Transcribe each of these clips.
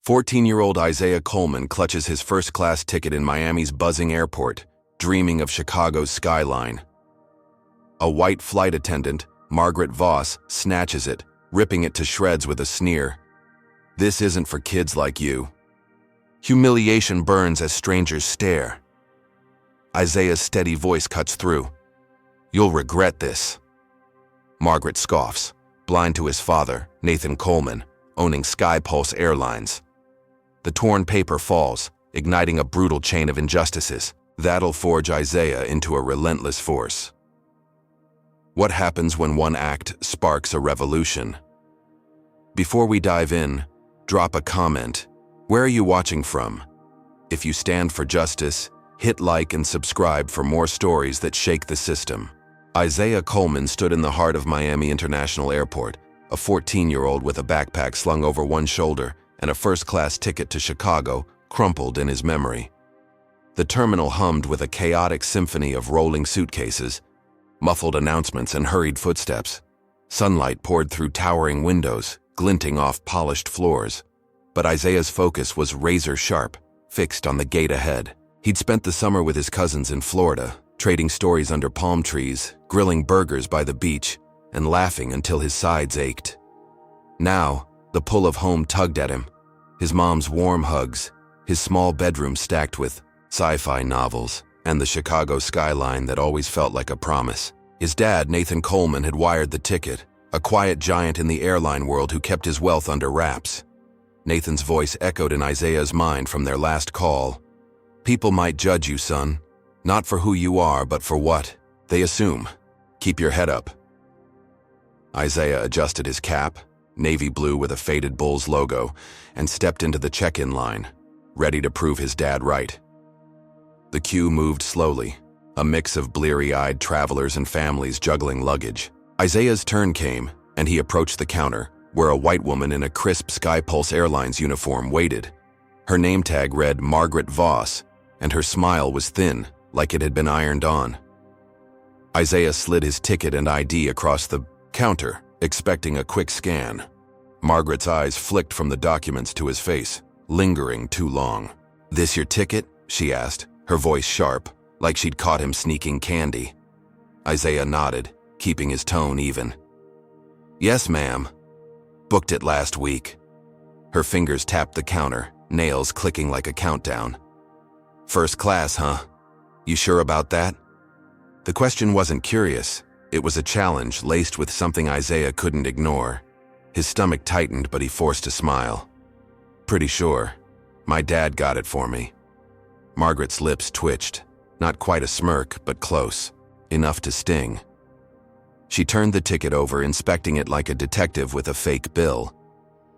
14-year-old Isaiah Coleman clutches his first-class ticket in Miami's buzzing airport, dreaming of Chicago's skyline. A white flight attendant, Margaret Voss, snatches it, ripping it to shreds with a sneer. "This isn't for kids like you." Humiliation burns as strangers stare. Isaiah's steady voice cuts through. "You'll regret this." Margaret scoffs, blind to his father, Nathan Coleman, owning SkyPulse Airlines. The torn paper falls, igniting a brutal chain of injustices. That'll forge Isaiah into a relentless force. What happens when one act sparks a revolution? Before we dive in, drop a comment. Where are you watching from? If you stand for justice, hit like and subscribe for more stories that shake the system. Isaiah Coleman stood in the heart of Miami International Airport, a 14-year-old with a backpack slung over one shoulder and a first-class ticket to Chicago crumpled in his memory. The terminal hummed with a chaotic symphony of rolling suitcases, muffled announcements, and hurried footsteps. Sunlight poured through towering windows, glinting off polished floors. But Isaiah's focus was razor-sharp, fixed on the gate ahead. He'd spent the summer with his cousins in Florida, trading stories under palm trees, grilling burgers by the beach, and laughing until his sides ached. Now, the pull of home tugged at him. His mom's warm hugs, his small bedroom stacked with sci-fi novels, and the Chicago skyline that always felt like a promise. His dad, Nathan Coleman, had wired the ticket, a quiet giant in the airline world who kept his wealth under wraps. Nathan's voice echoed in Isaiah's mind from their last call. "People might judge you, son, not for who you are, but for what they assume. Keep your head up." Isaiah adjusted his cap, navy blue with a faded Bulls logo, and stepped into the check-in line, ready to prove his dad right. The queue moved slowly, a mix of bleary-eyed travelers and families juggling luggage. Isaiah's turn came, and he approached the counter, where a white woman in a crisp SkyPulse Airlines uniform waited. Her name tag read Margaret Voss, and her smile was thin, like it had been ironed on. Isaiah slid his ticket and ID across the counter, expecting a quick scan. Margaret's eyes flicked from the documents to his face, lingering too long. "This your ticket?" she asked, her voice sharp, like she'd caught him sneaking candy. Isaiah nodded, keeping his tone even. "Yes, ma'am. Booked it last week." Her fingers tapped the counter, nails clicking like a countdown. "First class, huh? You sure about that?" The question wasn't curious. It was a challenge laced with something Isaiah couldn't ignore. His stomach tightened, but he forced a smile. "Pretty sure. My dad got it for me." Margaret's lips twitched. Not quite a smirk, but close. Enough to sting. She turned the ticket over, inspecting it like a detective with a fake bill.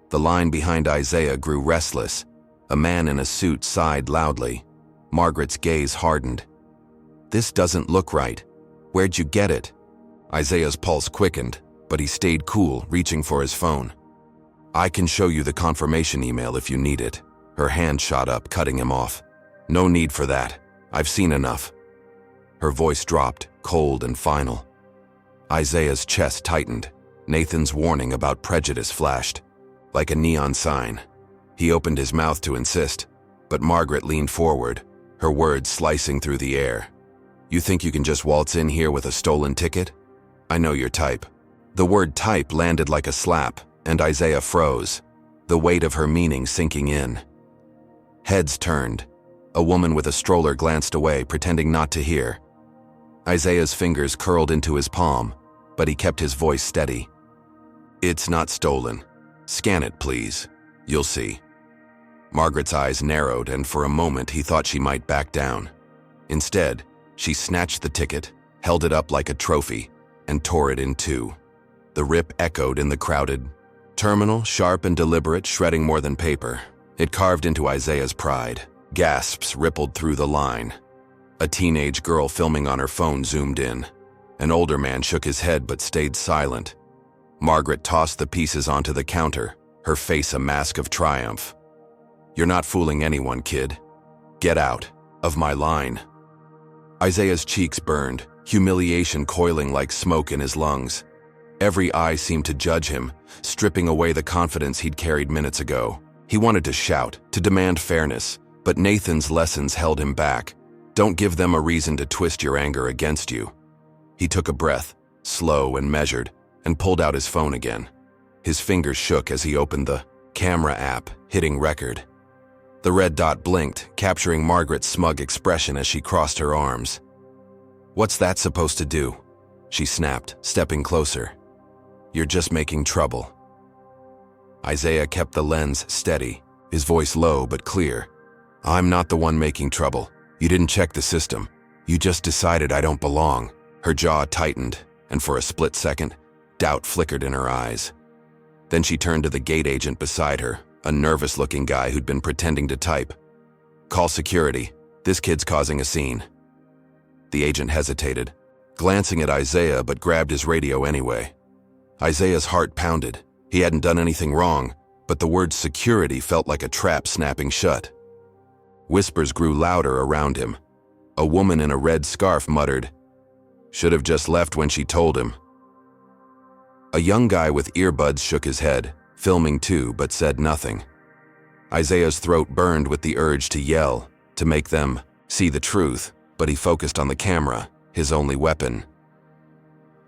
The line behind Isaiah grew restless. A man in a suit sighed loudly. Margaret's gaze hardened. "This doesn't look right. Where'd you get it?" Isaiah's pulse quickened, but he stayed cool, reaching for his phone. "I can show you the confirmation email if you need it." Her hand shot up, cutting him off. "No need for that. I've seen enough." Her voice dropped, cold and final. Isaiah's chest tightened. Nathan's warning about prejudice flashed, like a neon sign. He opened his mouth to insist, but Margaret leaned forward, her words slicing through the air. "You think you can just waltz in here with a stolen ticket? I know your type." The word type landed like a slap, and Isaiah froze, the weight of her meaning sinking in. Heads turned. A woman with a stroller glanced away, pretending not to hear. Isaiah's fingers curled into his palm, but he kept his voice steady. "It's not stolen. Scan it, please. You'll see." Margaret's eyes narrowed, and for a moment he thought she might back down. Instead, she snatched the ticket, held it up like a trophy, and tore it in two. The rip echoed in the crowded terminal, sharp and deliberate, shredding more than paper. It carved into Isaiah's pride. Gasps rippled through the line. A teenage girl filming on her phone zoomed in. An older man shook his head but stayed silent. Margaret tossed the pieces onto the counter, her face a mask of triumph. "You're not fooling anyone, kid. Get out of my line." Isaiah's cheeks burned, humiliation coiling like smoke in his lungs. Every eye seemed to judge him, stripping away the confidence he'd carried minutes ago. He wanted to shout, to demand fairness, but Nathan's lessons held him back. Don't give them a reason to twist your anger against you. He took a breath, slow and measured, and pulled out his phone again. His fingers shook as he opened the camera app, hitting record. The red dot blinked, capturing Margaret's smug expression as she crossed her arms. "What's that supposed to do?" she snapped, stepping closer. "You're just making trouble." Isaiah kept the lens steady, his voice low but clear. "I'm not the one making trouble. You didn't check the system. You just decided I don't belong." Her jaw tightened, and for a split second, doubt flickered in her eyes. Then she turned to the gate agent beside her, a nervous-looking guy who'd been pretending to type. "Call security. This kid's causing a scene." The agent hesitated, glancing at Isaiah but grabbed his radio anyway. Isaiah's heart pounded. He hadn't done anything wrong, but the word security felt like a trap snapping shut. Whispers grew louder around him. A woman in a red scarf muttered, "Should have just left when she told him." A young guy with earbuds shook his head, filming too, but said nothing. Isaiah's throat burned with the urge to yell, to make them see the truth, but he focused on the camera, his only weapon.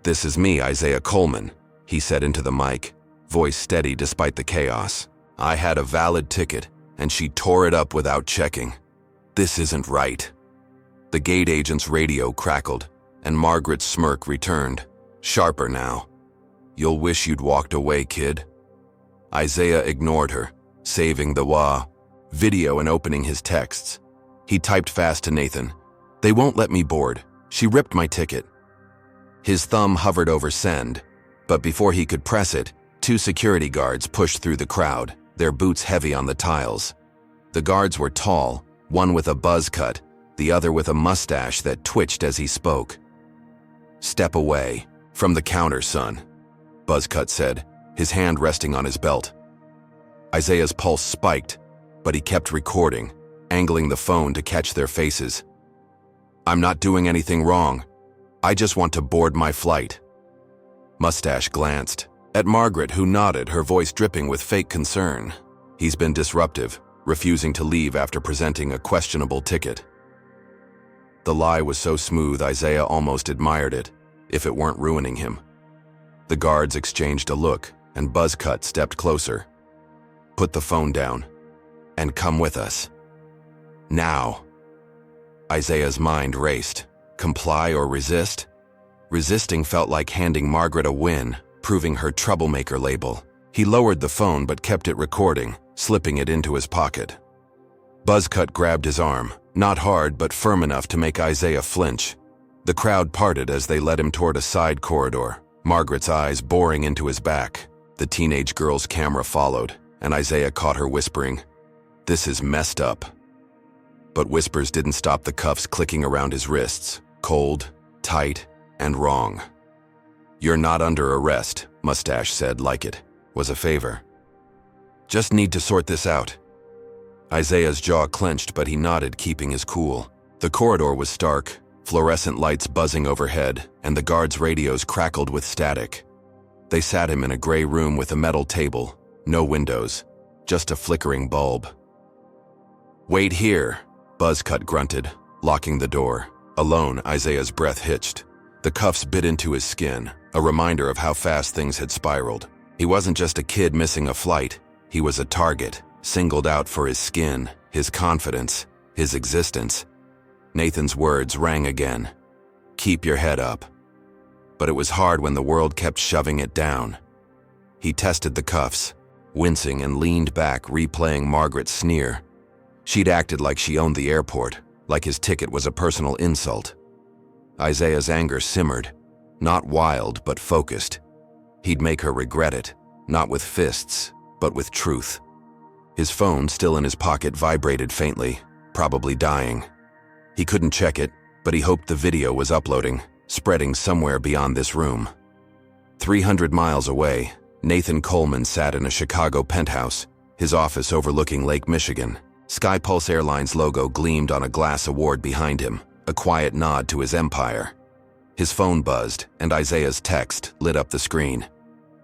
"This is me, Isaiah Coleman," he said into the mic, voice steady despite the chaos. "I had a valid ticket, and she tore it up without checking. This isn't right." The gate agent's radio crackled, and Margaret's smirk returned, sharper now. "You'll wish you'd walked away, kid." Isaiah ignored her, saving the video and opening his texts. He typed fast to Nathan, "They won't let me board. She ripped my ticket." His thumb hovered over send, but before he could press it, two security guards pushed through the crowd, their boots heavy on the tiles. The guards were tall, one with a buzz cut, the other with a mustache that twitched as he spoke. "Step away from the counter, son," Buzzcut said, his hand resting on his belt. Isaiah's pulse spiked, but he kept recording, angling the phone to catch their faces. "I'm not doing anything wrong. I just want to board my flight." Mustache glanced at Margaret, who nodded, her voice dripping with fake concern. "He's been disruptive, refusing to leave after presenting a questionable ticket." The lie was so smooth Isaiah almost admired it, if it weren't ruining him. The guards exchanged a look, and Buzzcut stepped closer. "Put the phone down, and come with us. Now." Isaiah's mind raced. Comply or resist? Resisting felt like handing Margaret a win, proving her troublemaker label. He lowered the phone but kept it recording, slipping it into his pocket. Buzzcut grabbed his arm, not hard but firm enough to make Isaiah flinch. The crowd parted as they led him toward a side corridor, Margaret's eyes boring into his back. The teenage girl's camera followed, and Isaiah caught her whispering, "This is messed up." But whispers didn't stop the cuffs clicking around his wrists, cold, tight, and wrong. "You're not under arrest," Mustache said like it was a favor. "Just need to sort this out." Isaiah's jaw clenched, but he nodded, keeping his cool. The corridor was stark, fluorescent lights buzzing overhead, and the guards' radios crackled with static. They sat him in a gray room with a metal table, no windows, just a flickering bulb. "Wait here," Buzzcut grunted, locking the door. Alone, Isaiah's breath hitched. The cuffs bit into his skin, a reminder of how fast things had spiraled. He wasn't just a kid missing a flight, he was a target, singled out for his skin, his confidence, his existence. Nathan's words rang again. "Keep your head up." But it was hard when the world kept shoving it down. He tested the cuffs, wincing, and leaned back, replaying Margaret's sneer. She'd acted like she owned the airport, like his ticket was a personal insult. Isaiah's anger simmered, not wild but focused. He'd make her regret it, not with fists, but with truth. His phone, still in his pocket, vibrated faintly, probably dying. He couldn't check it, but he hoped the video was uploading, spreading somewhere beyond this room. 300 miles away, Nathan Coleman sat in a Chicago penthouse, his office overlooking Lake Michigan. SkyPulse Airlines logo gleamed on a glass award behind him, a quiet nod to his empire. His phone buzzed, and Isaiah's text lit up the screen.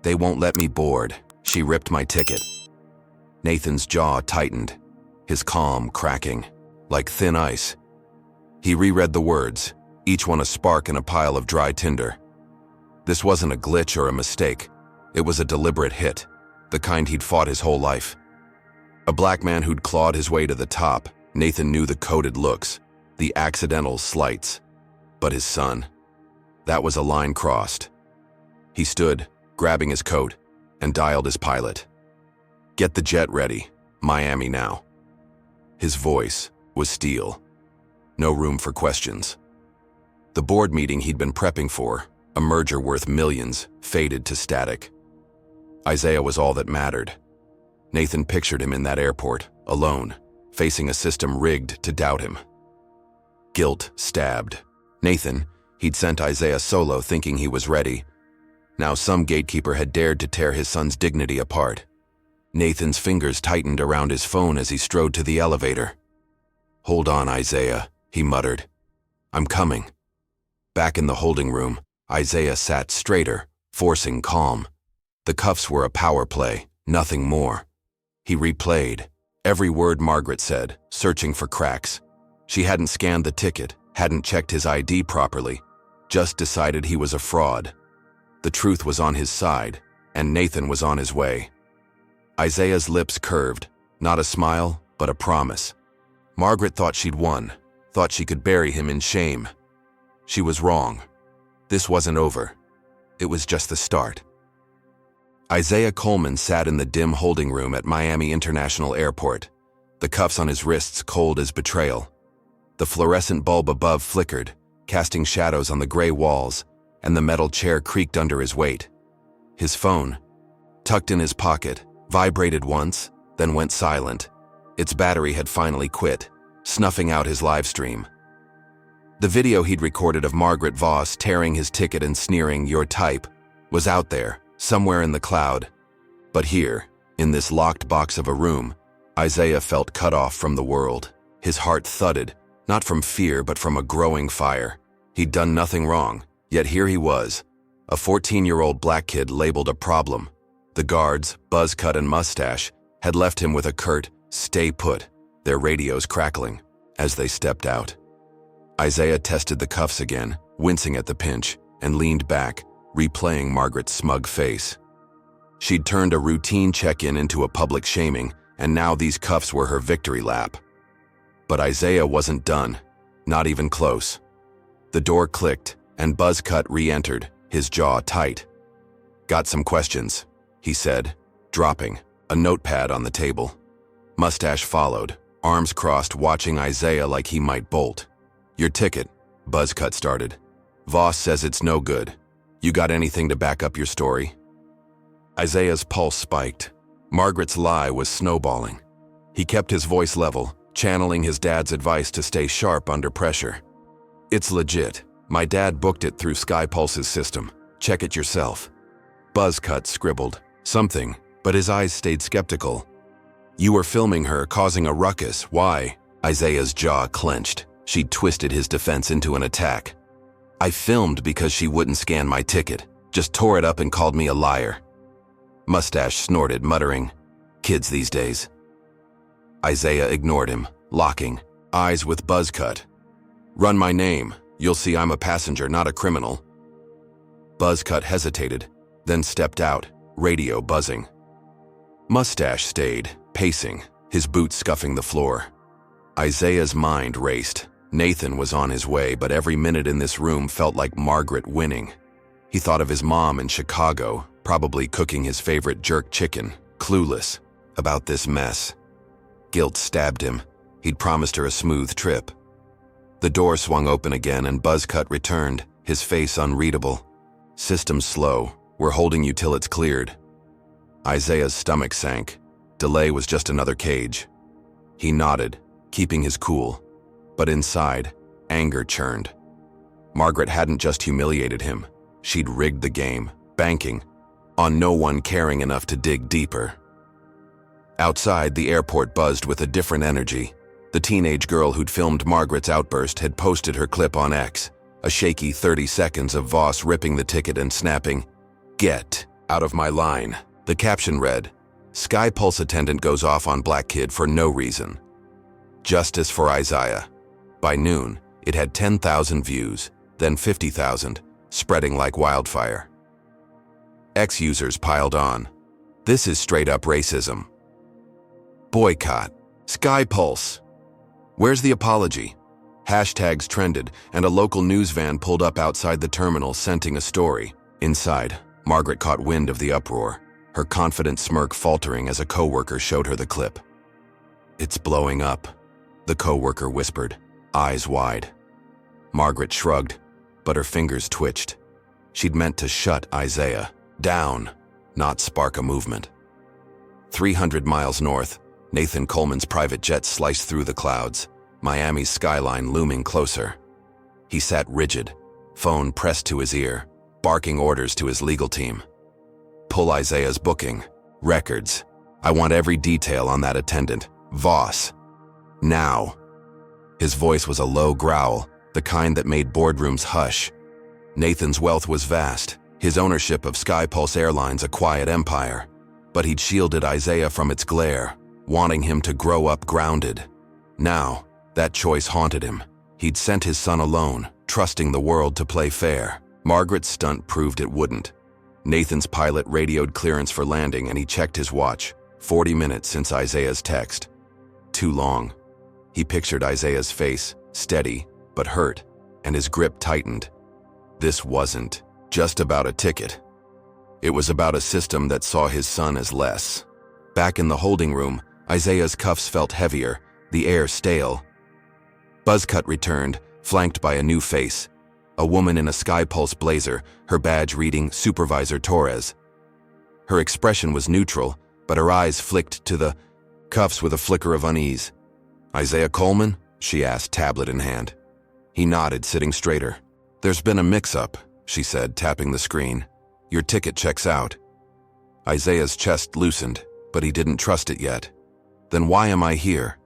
"They won't let me board. She ripped my ticket." Nathan's jaw tightened, his calm cracking, like thin ice. He reread the words, each one a spark in a pile of dry tinder. This wasn't a glitch or a mistake. It was a deliberate hit, the kind he'd fought his whole life. A black man who'd clawed his way to the top. Nathan knew the coded looks, the accidental slights. But his son, that was a line crossed. He stood, grabbing his coat, and dialed his pilot. "Get the jet ready. Miami now." His voice was steel. No room for questions. The board meeting he'd been prepping for, a merger worth millions, faded to static. Isaiah was all that mattered. Nathan pictured him in that airport, alone, facing a system rigged to doubt him. Guilt stabbed. Nathan, he'd sent Isaiah solo thinking he was ready. Now some gatekeeper had dared to tear his son's dignity apart. Nathan's fingers tightened around his phone as he strode to the elevator. "Hold on, Isaiah," he muttered. "I'm coming." Back in the holding room, Isaiah sat straighter, forcing calm. The cuffs were a power play, nothing more. He replayed every word Margaret said, searching for cracks. She hadn't scanned the ticket, hadn't checked his ID properly, just decided he was a fraud. The truth was on his side, and Nathan was on his way. Isaiah's lips curved, not a smile, but a promise. Margaret thought she'd won, thought she could bury him in shame. She was wrong. This wasn't over. It was just the start. Isaiah Coleman sat in the dim holding room at Miami International Airport, the cuffs on his wrists cold as betrayal. The fluorescent bulb above flickered, casting shadows on the gray walls, and the metal chair creaked under his weight. His phone, tucked in his pocket, vibrated once, then went silent. Its battery had finally quit, snuffing out his live stream. The video he'd recorded of Margaret Voss tearing his ticket and sneering, "Your type," was out there, somewhere in the cloud. But here, in this locked box of a room, Isaiah felt cut off from the world. His heart thudded, not from fear but from a growing fire. He'd done nothing wrong, yet here he was, a 14-year-old black kid labeled a problem. The guards, buzz cut and mustache, had left him with a curt, "Stay put," their radios crackling, as they stepped out. Isaiah tested the cuffs again, wincing at the pinch, and leaned back, replaying Margaret's smug face. She'd turned a routine check-in into a public shaming, and now these cuffs were her victory lap. But Isaiah wasn't done, not even close. The door clicked, and Buzzcut re-entered, his jaw tight. "Got some questions," he said, dropping a notepad on the table. Mustache followed, arms crossed, watching Isaiah like he might bolt. "Your ticket," Buzzcut started. "Voss says it's no good. You got anything to back up your story?" Isaiah's pulse spiked. Margaret's lie was snowballing. He kept his voice level, channeling his dad's advice to stay sharp under pressure. "It's legit. My dad booked it through SkyPulse's system. Check it yourself." Buzzcut scribbled something, but his eyes stayed skeptical. "You were filming her, causing a ruckus. Why?" Isaiah's jaw clenched. She'd twisted his defense into an attack. "I filmed because she wouldn't scan my ticket, just tore it up and called me a liar." Mustache snorted, muttering, "Kids these days." Isaiah ignored him, locking eyes with Buzzcut. "Run my name. You'll see I'm a passenger, not a criminal." Buzzcut hesitated, then stepped out, radio buzzing. Mustache stayed, pacing, his boots scuffing the floor. Isaiah's mind raced. Nathan was on his way, but every minute in this room felt like Margaret winning. He thought of his mom in Chicago, probably cooking his favorite jerk chicken, clueless about this mess. Guilt stabbed him. He'd promised her a smooth trip. The door swung open again and Buzzcut returned, his face unreadable. "System slow. We're holding you till it's cleared." Isaiah's stomach sank. Delay was just another cage. He nodded, keeping his cool. But inside, anger churned. Margaret hadn't just humiliated him. She'd rigged the game, banking on no one caring enough to dig deeper. Outside, the airport buzzed with a different energy. The teenage girl who'd filmed Margaret's outburst had posted her clip on X, a shaky 30 seconds of Voss ripping the ticket and snapping, "Get out of my line." The caption read, SkyPulse attendant goes off on black kid for no reason. Justice for Isaiah. By noon, it had 10,000 views, then 50,000, spreading like wildfire. Ex-users piled on. This is straight-up racism. Boycott. SkyPulse. Where's the apology? Hashtags trended, and a local news van pulled up outside the terminal scenting a story. Inside, Margaret caught wind of the uproar, her confident smirk faltering as a coworker showed her the clip. It's blowing up, the coworker whispered, eyes wide. Margaret shrugged, but her fingers twitched. She'd meant to shut Isaiah down, not spark a movement. 300 miles north, Nathan Coleman's private jet sliced through the clouds, Miami's skyline looming closer. He sat rigid, phone pressed to his ear, barking orders to his legal team. Pull Isaiah's booking, records. I want every detail on that attendant, Voss. Now. His voice was a low growl, the kind that made boardrooms hush. Nathan's wealth was vast, his ownership of SkyPulse Airlines a quiet empire. But he'd shielded Isaiah from its glare, wanting him to grow up grounded. Now, that choice haunted him. He'd sent his son alone, trusting the world to play fair. Margaret's stunt proved it wouldn't. Nathan's pilot radioed clearance for landing and he checked his watch. 40 minutes since Isaiah's text. Too long. He pictured Isaiah's face, steady, but hurt, and his grip tightened. This wasn't just about a ticket. It was about a system that saw his son as less. Back in the holding room, Isaiah's cuffs felt heavier, the air stale. Buzzcut returned, flanked by a new face. A woman in a SkyPulse blazer, her badge reading Supervisor Torres. Her expression was neutral, but her eyes flicked to the cuffs with a flicker of unease. Isaiah Coleman? She asked, tablet in hand. He nodded, sitting straighter. There's been a mix-up, she said, tapping the screen. Your ticket checks out. Isaiah's chest loosened, but he didn't trust it yet. Then why am I here?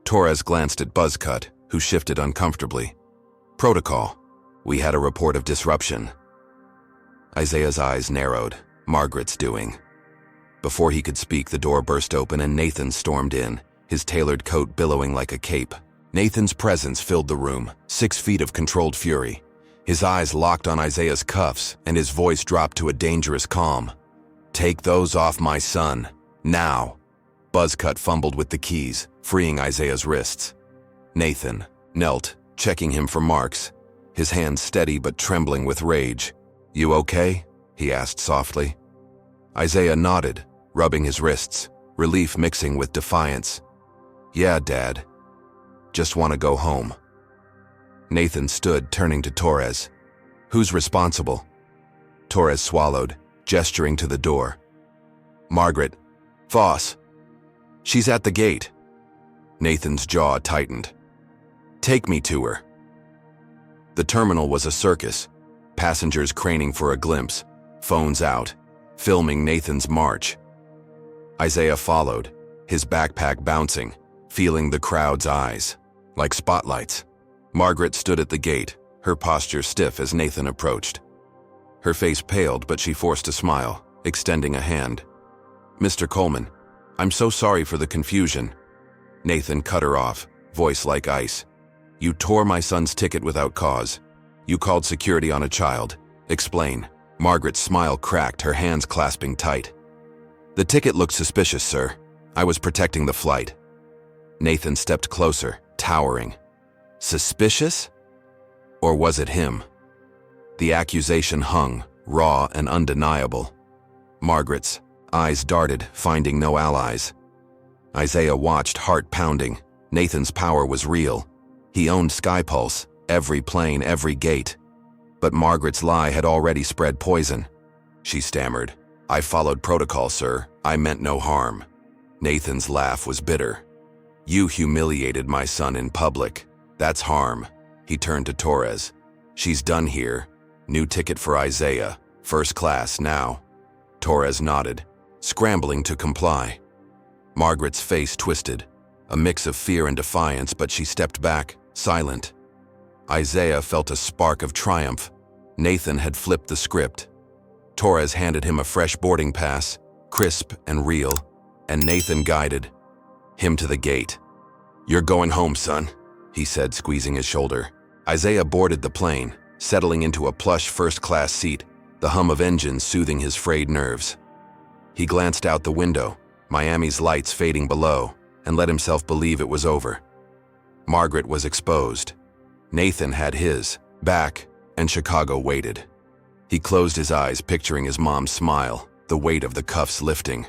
Torres glanced at Buzzcut, who shifted uncomfortably. Protocol. We had a report of disruption. Isaiah's eyes narrowed. Margaret's doing. Before he could speak, the door burst open and Nathan stormed in, his tailored coat billowing like a cape. Nathan's presence filled the room, 6 feet of controlled fury. His eyes locked on Isaiah's cuffs, and his voice dropped to a dangerous calm. Take those off my son, now. Buzzcut fumbled with the keys, freeing Isaiah's wrists. Nathan knelt, checking him for marks, his hands steady but trembling with rage. You okay? He asked softly. Isaiah nodded, rubbing his wrists, relief mixing with defiance. Yeah, Dad. Just want to go home. Nathan stood, turning to Torres. Who's responsible? Torres swallowed, gesturing to the door. Margaret Voss. She's at the gate. Nathan's jaw tightened. Take me to her. The terminal was a circus, passengers craning for a glimpse, phones out, filming Nathan's march. Isaiah followed, his backpack bouncing, feeling the crowd's eyes, like spotlights. Margaret stood at the gate, her posture stiff as Nathan approached. Her face paled, but she forced a smile, extending a hand. Mr. Coleman, I'm so sorry for the confusion. Nathan cut her off, voice like ice. You tore my son's ticket without cause. You called security on a child. Explain. Margaret's smile cracked, her hands clasping tight. The ticket looked suspicious, sir. I was protecting the flight. Nathan stepped closer, towering. Suspicious? Or was it him? The accusation hung, raw and undeniable. Margaret's eyes darted, finding no allies. Isaiah watched, heart pounding. Nathan's power was real. He owned SkyPulse, every plane, every gate. But Margaret's lie had already spread poison. She stammered. I followed protocol, sir. I meant no harm. Nathan's laugh was bitter. You humiliated my son in public. That's harm. He turned to Torres. She's done here. New ticket for Isaiah. First class now. Torres nodded, scrambling to comply. Margaret's face twisted, a mix of fear and defiance, but she stepped back, silent. Isaiah felt a spark of triumph. Nathan had flipped the script. Torres handed him a fresh boarding pass, crisp and real, and Nathan guided him to the gate. "You're going home, son," he said, squeezing his shoulder. Isaiah boarded the plane, settling into a plush first-class seat, the hum of engines soothing his frayed nerves. He glanced out the window, Miami's lights fading below, and let himself believe it was over. Margaret was exposed. Nathan had his back, and Chicago waited. He closed his eyes, picturing his mom's smile, the weight of the cuffs lifting.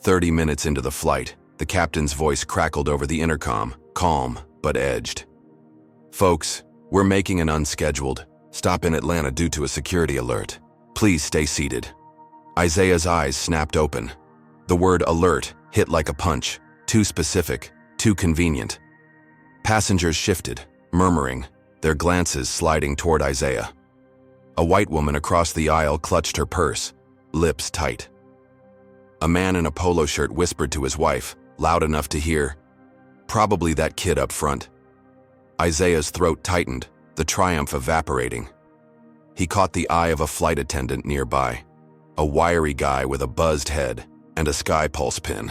30 minutes into the flight, the captain's voice crackled over the intercom, calm but edged. "Folks, we're making an unscheduled stop in Atlanta due to a security alert. Please stay seated." Isaiah's eyes snapped open. The word alert hit like a punch, too specific, too convenient. Passengers shifted, murmuring, their glances sliding toward Isaiah. A white woman across the aisle clutched her purse, lips tight. A man in a polo shirt whispered to his wife, loud enough to hear, "Probably that kid up front." Isaiah's throat tightened, the triumph evaporating. He caught the eye of a flight attendant nearby, a wiry guy with a buzzed head and a SkyPulse pin.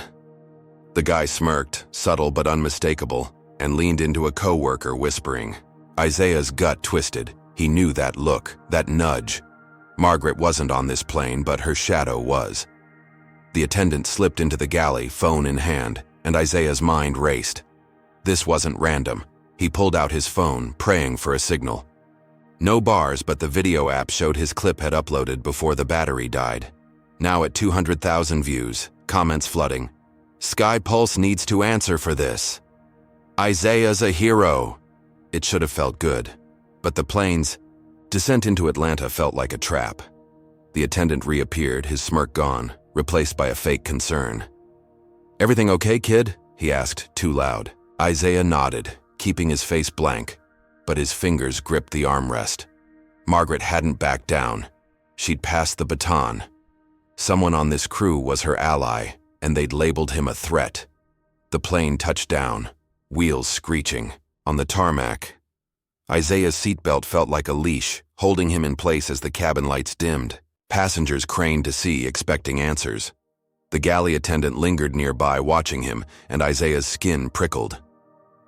The guy smirked, subtle but unmistakable, and leaned into a coworker, whispering. Isaiah's gut twisted. He knew that look, that nudge. Margaret wasn't on this plane, but her shadow was. The attendant slipped into the galley, phone in hand, and Isaiah's mind raced. This wasn't random. He pulled out his phone, praying for a signal. No bars, but the video app showed his clip had uploaded before the battery died. Now at 200,000 views, comments flooding. "SkyPulse needs to answer for this. Isaiah's a hero." It should have felt good, but the plane's descent into Atlanta felt like a trap. The attendant reappeared, his smirk gone, replaced by a fake concern. "Everything okay, kid?" he asked, too loud. Isaiah nodded, keeping his face blank, but his fingers gripped the armrest. Margaret hadn't backed down. She'd passed the baton. Someone on this crew was her ally, and they'd labeled him a threat. The plane touched down, wheels screeching, on the tarmac. Isaiah's seatbelt felt like a leash, holding him in place as the cabin lights dimmed. Passengers craned to see, expecting answers. The galley attendant lingered nearby, watching him, and Isaiah's skin prickled.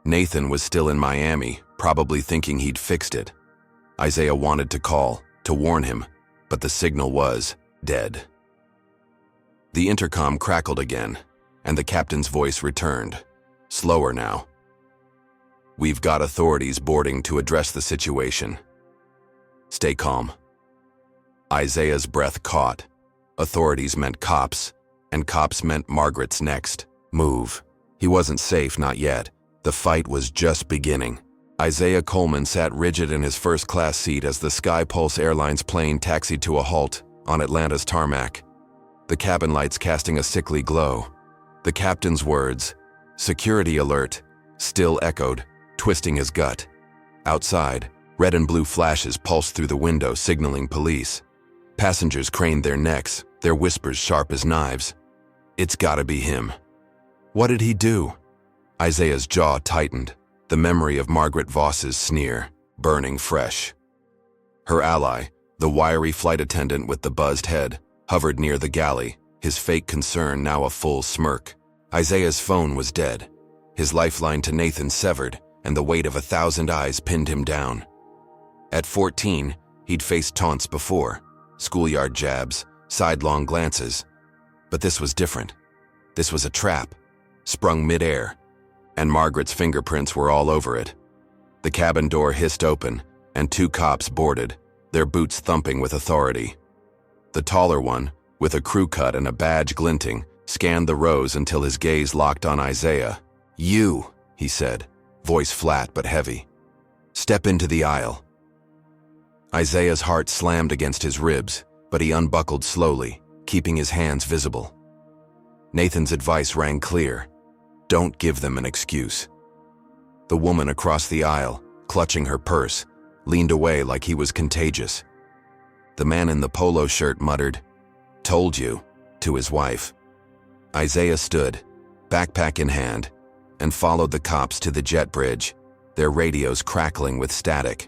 Nathan was still in Miami, probably thinking he'd fixed it. Isaiah wanted to call, to warn him, but the signal was dead. The intercom crackled again, and the captain's voice returned, slower now. "We've got authorities boarding to address the situation. Stay calm." Isaiah's breath caught. Authorities meant cops, and cops meant Margaret's next move. He wasn't safe, not yet. The fight was just beginning. Isaiah Coleman sat rigid in his first-class seat as the SkyPulse Airlines plane taxied to a halt on Atlanta's tarmac, the cabin lights casting a sickly glow. The captain's words, "Security alert," still echoed, twisting his gut. Outside, red and blue flashes pulsed through the window, signaling police. Passengers craned their necks, their whispers sharp as knives. "It's gotta be him." What did he do? Isaiah's jaw tightened, the memory of Margaret Voss's sneer, burning fresh. Her ally, the wiry flight attendant with the buzzed head, hovered near the galley, his fake concern now a full smirk. Isaiah's phone was dead, his lifeline to Nathan severed, and the weight of 1,000 eyes pinned him down. At 14, he'd faced taunts before, schoolyard jabs, sidelong glances. But this was different. This was a trap, sprung midair, and Margaret's fingerprints were all over it. The cabin door hissed open, and 2 cops boarded, their boots thumping with authority. The taller one, with a crew cut and a badge glinting, scanned the rows until his gaze locked on Isaiah. "You," he said, voice flat but heavy. "Step into the aisle." Isaiah's heart slammed against his ribs, but he unbuckled slowly, keeping his hands visible. Nathan's advice rang clear. Don't give them an excuse. The woman across the aisle, clutching her purse, leaned away like he was contagious. The man in the polo shirt muttered, "Told you," to his wife. Isaiah stood, backpack in hand, and followed the cops to the jet bridge, their radios crackling with static.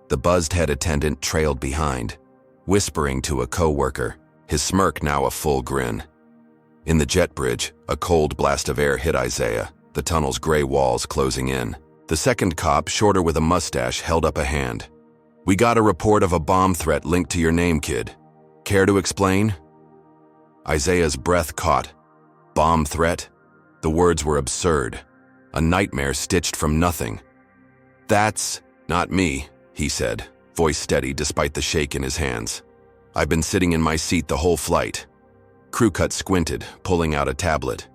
The buzzed-head attendant trailed behind, whispering to a coworker, his smirk now a full grin. In the jet bridge, a cold blast of air hit Isaiah, the tunnel's gray walls closing in. The second cop, shorter with a mustache, held up a hand. "We got a report of a bomb threat linked to your name, kid. Care to explain?" Isaiah's breath caught. Bomb threat? The words were absurd. A nightmare stitched from nothing. "That's not me," he said, voice steady despite the shake in his hands. "I've been sitting in my seat the whole flight." Crew cut squinted, pulling out a tablet.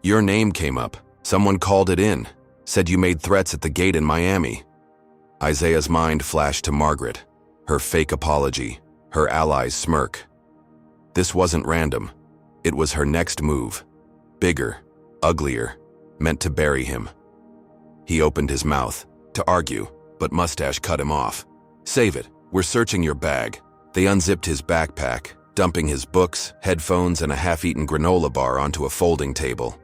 "Your name came up. Someone called it in. Said you made threats at the gate in Miami." Isaiah's mind flashed to Margaret, her fake apology, her ally's smirk. This wasn't random. It was her next move. Bigger, uglier, meant to bury him. He opened his mouth to argue, but Mustache cut him off. "Save it. We're searching your bag." They unzipped his backpack, dumping his books, headphones, and a half-eaten granola bar onto a folding table.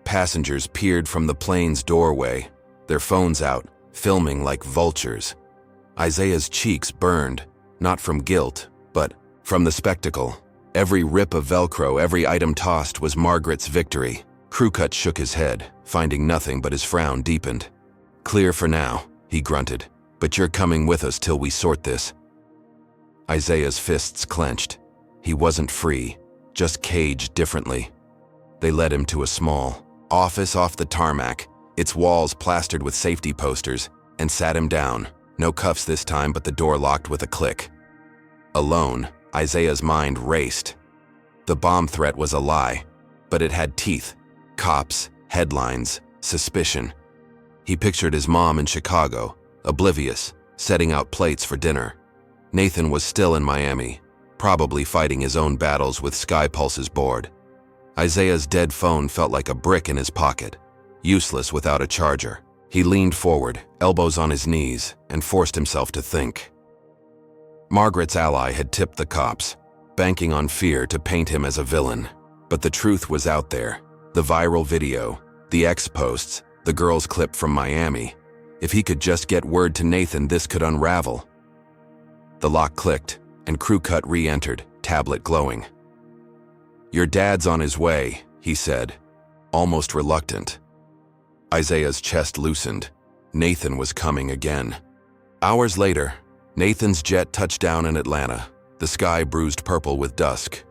Passengers peered from the plane's doorway, their phones out, filming like vultures. Isaiah's cheeks burned, not from guilt, but from the spectacle. Every rip of Velcro, every item tossed was Margaret's victory. Crewcut shook his head, finding nothing, but his frown deepened. "Clear for now," he grunted, "but you're coming with us till we sort this." Isaiah's fists clenched. He wasn't free, just caged differently. They led him to a small office off the tarmac, its walls plastered with safety posters, and sat him down. No cuffs this time, but the door locked with a click. Alone, Isaiah's mind raced. The bomb threat was a lie, but it had teeth. Cops, headlines, suspicion. He pictured his mom in Chicago, oblivious, setting out plates for dinner. Nathan was still in Miami, probably fighting his own battles with SkyPulse's board. Isaiah's dead phone felt like a brick in his pocket, useless without a charger. He leaned forward, elbows on his knees, and forced himself to think. Margaret's ally had tipped the cops, banking on fear to paint him as a villain. But the truth was out there. The viral video, the X-posts, the girl's clip from Miami. If he could just get word to Nathan, this could unravel. The lock clicked, and Crewcut re-entered, tablet glowing. "Your dad's on his way," he said, almost reluctant. Isaiah's chest loosened. Nathan was coming again. Hours later, Nathan's jet touched down in Atlanta, the sky bruised purple with dusk.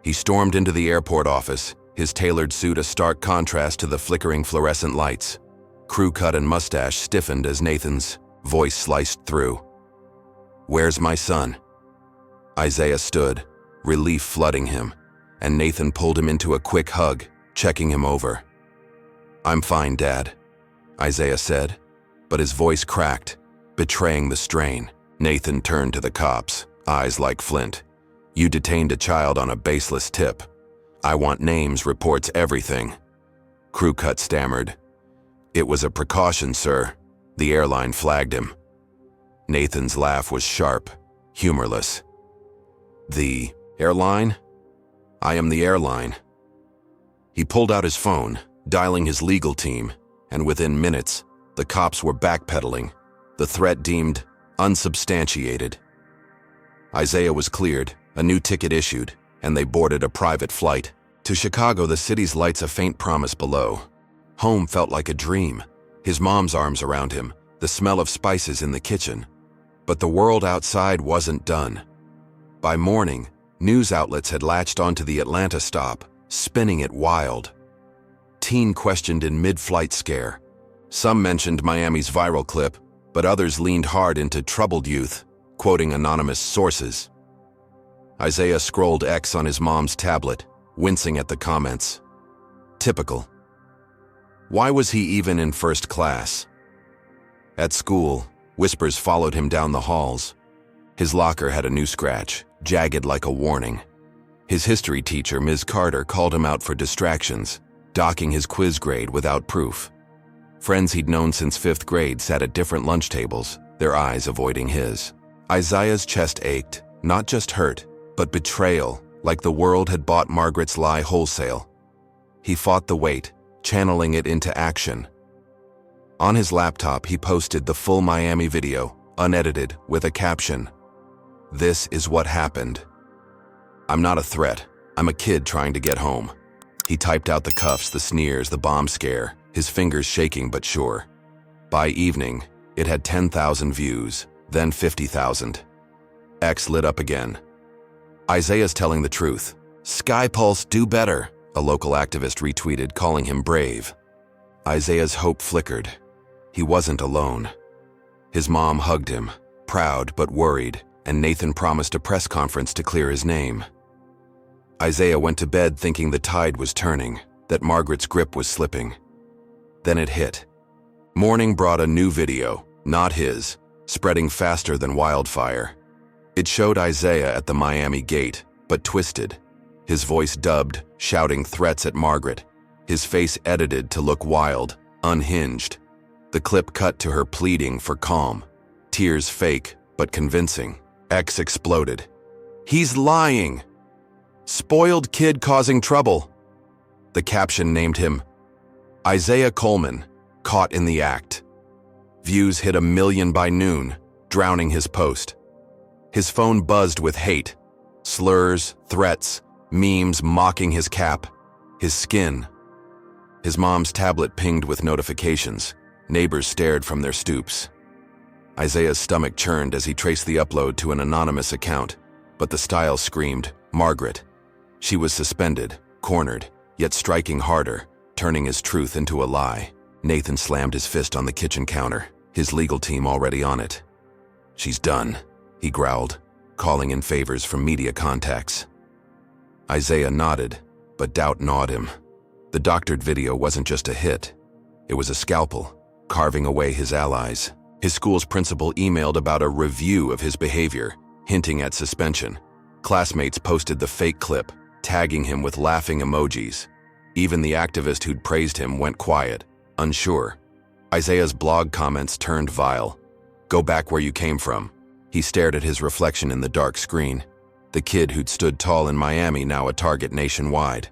He stormed into the airport office, his tailored suit a stark contrast to the flickering fluorescent lights. Crewcut and Mustache stiffened as Nathan's voice sliced through. "Where's my son?" Isaiah stood, relief flooding him, and Nathan pulled him into a quick hug, checking him over. "I'm fine, Dad," Isaiah said, but his voice cracked, betraying the strain. Nathan turned to the cops, eyes like flint. "You detained a child on a baseless tip. I want names, reports, everything." Crewcut stammered. "It was a precaution, sir." The airline flagged him. Nathan's laugh was sharp, humorless. "The airline? I am the airline." He pulled out his phone, dialing his legal team, and within minutes, the cops were backpedaling, the threat deemed unsubstantiated. Isaiah was cleared, a new ticket issued, and they boarded a private flight. To Chicago, the city's lights a faint promise below. Home felt like a dream, his mom's arms around him, the smell of spices in the kitchen. But the world outside wasn't done. By morning, news outlets had latched onto the Atlanta stop, spinning it wild. Teen questioned in mid-flight scare. Some mentioned Miami's viral clip, but others leaned hard into troubled youth, quoting anonymous sources. Isaiah scrolled X on his mom's tablet, wincing at the comments. Typical. Why was he even in first class? At school, whispers followed him down the halls. His locker had a new scratch, jagged like a warning. His history teacher, Ms. Carter, called him out for distractions, docking his quiz grade without proof. Friends he'd known since 5th grade sat at different lunch tables, their eyes avoiding his. Isaiah's chest ached, not just hurt, but betrayal, like the world had bought Margaret's lie wholesale. He fought the weight, channeling it into action. On his laptop, he posted the full Miami video, unedited, with a caption. "This is what happened. I'm not a threat. I'm a kid trying to get home. He typed out the cuffs, the sneers, the bomb scare, his fingers shaking but sure. By evening, it had 10,000 views, then 50,000. X lit up again. Isaiah's telling the truth. SkyPulse, do better, a local activist retweeted, calling him brave. Isaiah's hope flickered. He wasn't alone. His mom hugged him, proud but worried, and Nathan promised a press conference to clear his name. Isaiah went to bed thinking the tide was turning, that Margaret's grip was slipping. Then it hit. Morning brought a new video, not his, spreading faster than wildfire. It showed Isaiah at the Miami gate, but twisted. His voice dubbed, shouting threats at Margaret. His face edited to look wild, unhinged. The clip cut to her pleading for calm. Tears fake, but convincing. X exploded. He's lying! Spoiled kid causing trouble. The caption named him Isaiah Coleman, caught in the act. Views hit 1 million by noon, drowning his post. His phone buzzed with hate, slurs, threats, memes mocking his cap, his skin. His mom's tablet pinged with notifications. Neighbors stared from their stoops. Isaiah's stomach churned as he traced the upload to an anonymous account, but the style screamed, Margaret. She was suspended, cornered, yet striking harder, turning his truth into a lie. Nathan slammed his fist on the kitchen counter, his legal team already on it. She's done, he growled, calling in favors from media contacts. Isaiah nodded, but doubt gnawed him. The doctored video wasn't just a hit. It was a scalpel, carving away his allies. His school's principal emailed about a review of his behavior, hinting at suspension. Classmates posted the fake clip, tagging him with laughing emojis. Even the activist who'd praised him went quiet, unsure. Isaiah's blog comments turned vile. Go back where you came from. He stared at his reflection in the dark screen. The kid who'd stood tall in Miami, now a target nationwide.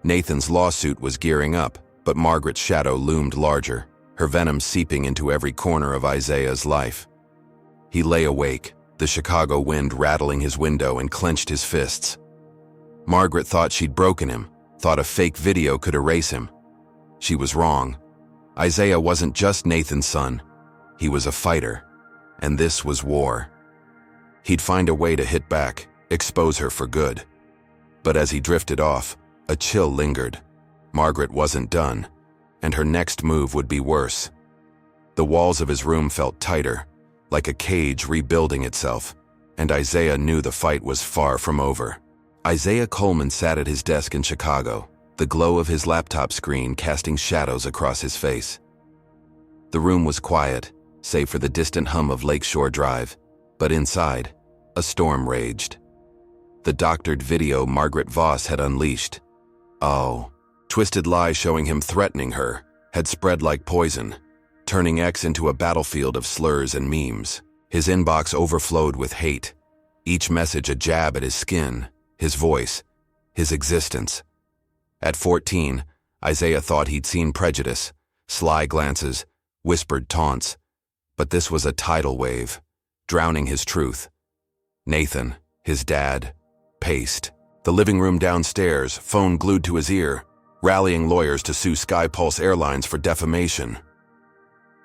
Nathan's lawsuit was gearing up, but Margaret's shadow loomed larger, her venom seeping into every corner of Isaiah's life. He lay awake, the Chicago wind rattling his window, and clenched his fists. Margaret thought she'd broken him, thought a fake video could erase him. She was wrong. Isaiah wasn't just Nathan's son. He was a fighter, and this was war. He'd find a way to hit back, expose her for good. But as he drifted off, a chill lingered. Margaret wasn't done, and her next move would be worse. The walls of his room felt tighter, like a cage rebuilding itself, and Isaiah knew the fight was far from over. Isaiah Coleman sat at his desk in Chicago, the glow of his laptop screen casting shadows across his face. The room was quiet, save for the distant hum of Lakeshore Drive, but inside, a storm raged. The doctored video Margaret Voss had unleashed. Oh, twisted lies showing him threatening her had spread like poison, turning X into a battlefield of slurs and memes. His inbox overflowed with hate, each message a jab at his skin, his voice, his existence. At 14, Isaiah thought he'd seen prejudice, sly glances, whispered taunts, but this was a tidal wave, drowning his truth. Nathan, his dad, paced. The living room downstairs, phone glued to his ear, rallying lawyers to sue SkyPulse Airlines for defamation.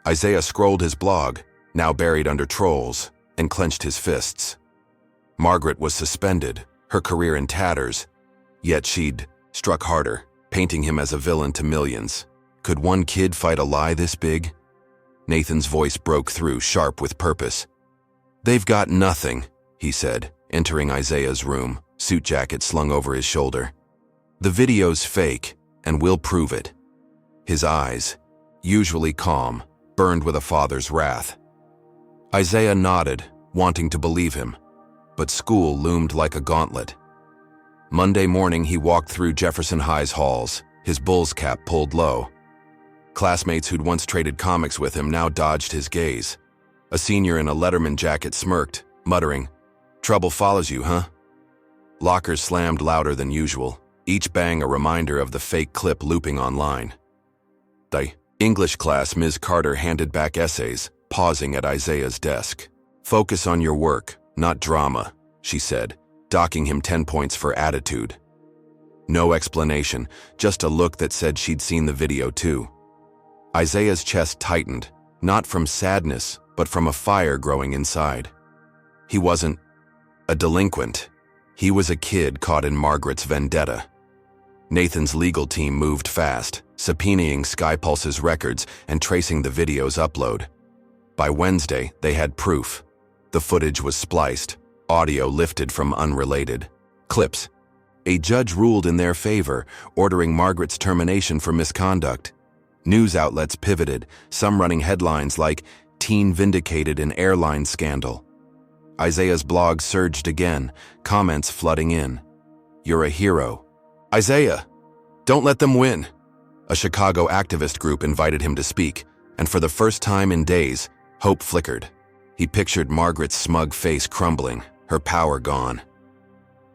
Isaiah scrolled his blog, now buried under trolls, and clenched his fists. Margaret was suspended, her career in tatters, yet she'd struck harder, painting him as a villain to millions. Could one kid fight a lie this big? Nathan's voice broke through, sharp with purpose. They've got nothing, he said, entering Isaiah's room, suit jacket slung over his shoulder. The video's fake, and we'll prove it. His eyes, usually calm, burned with a father's wrath. Isaiah nodded, wanting to believe him, but school loomed like a gauntlet. Monday morning, he walked through Jefferson High's halls, his bull's cap pulled low. Classmates who'd once traded comics with him now dodged his gaze. A senior in a Letterman jacket smirked, muttering, "Trouble follows you, huh?" Lockers slammed louder than usual, each bang a reminder of the fake clip looping online. The English class, Ms. Carter handed back essays, pausing at Isaiah's desk. "Focus on your work, not drama," she said, docking him 10 points for attitude. No explanation, just a look that said she'd seen the video too. Isaiah's chest tightened, not from sadness, but from a fire growing inside. He wasn't a delinquent. He was a kid caught in Margaret's vendetta. Nathan's legal team moved fast, subpoenaing SkyPulse's records and tracing the video's upload. By Wednesday, they had proof. The footage was spliced, audio lifted from unrelated clips. A judge ruled in their favor, ordering Margaret's termination for misconduct. News outlets pivoted, some running headlines like "Teen Vindicated in Airline Scandal." Isaiah's blog surged again, comments flooding in. "You're a hero. Isaiah, don't let them win." A Chicago activist group invited him to speak, and for the first time in days, hope flickered. He pictured Margaret's smug face crumbling, her power gone.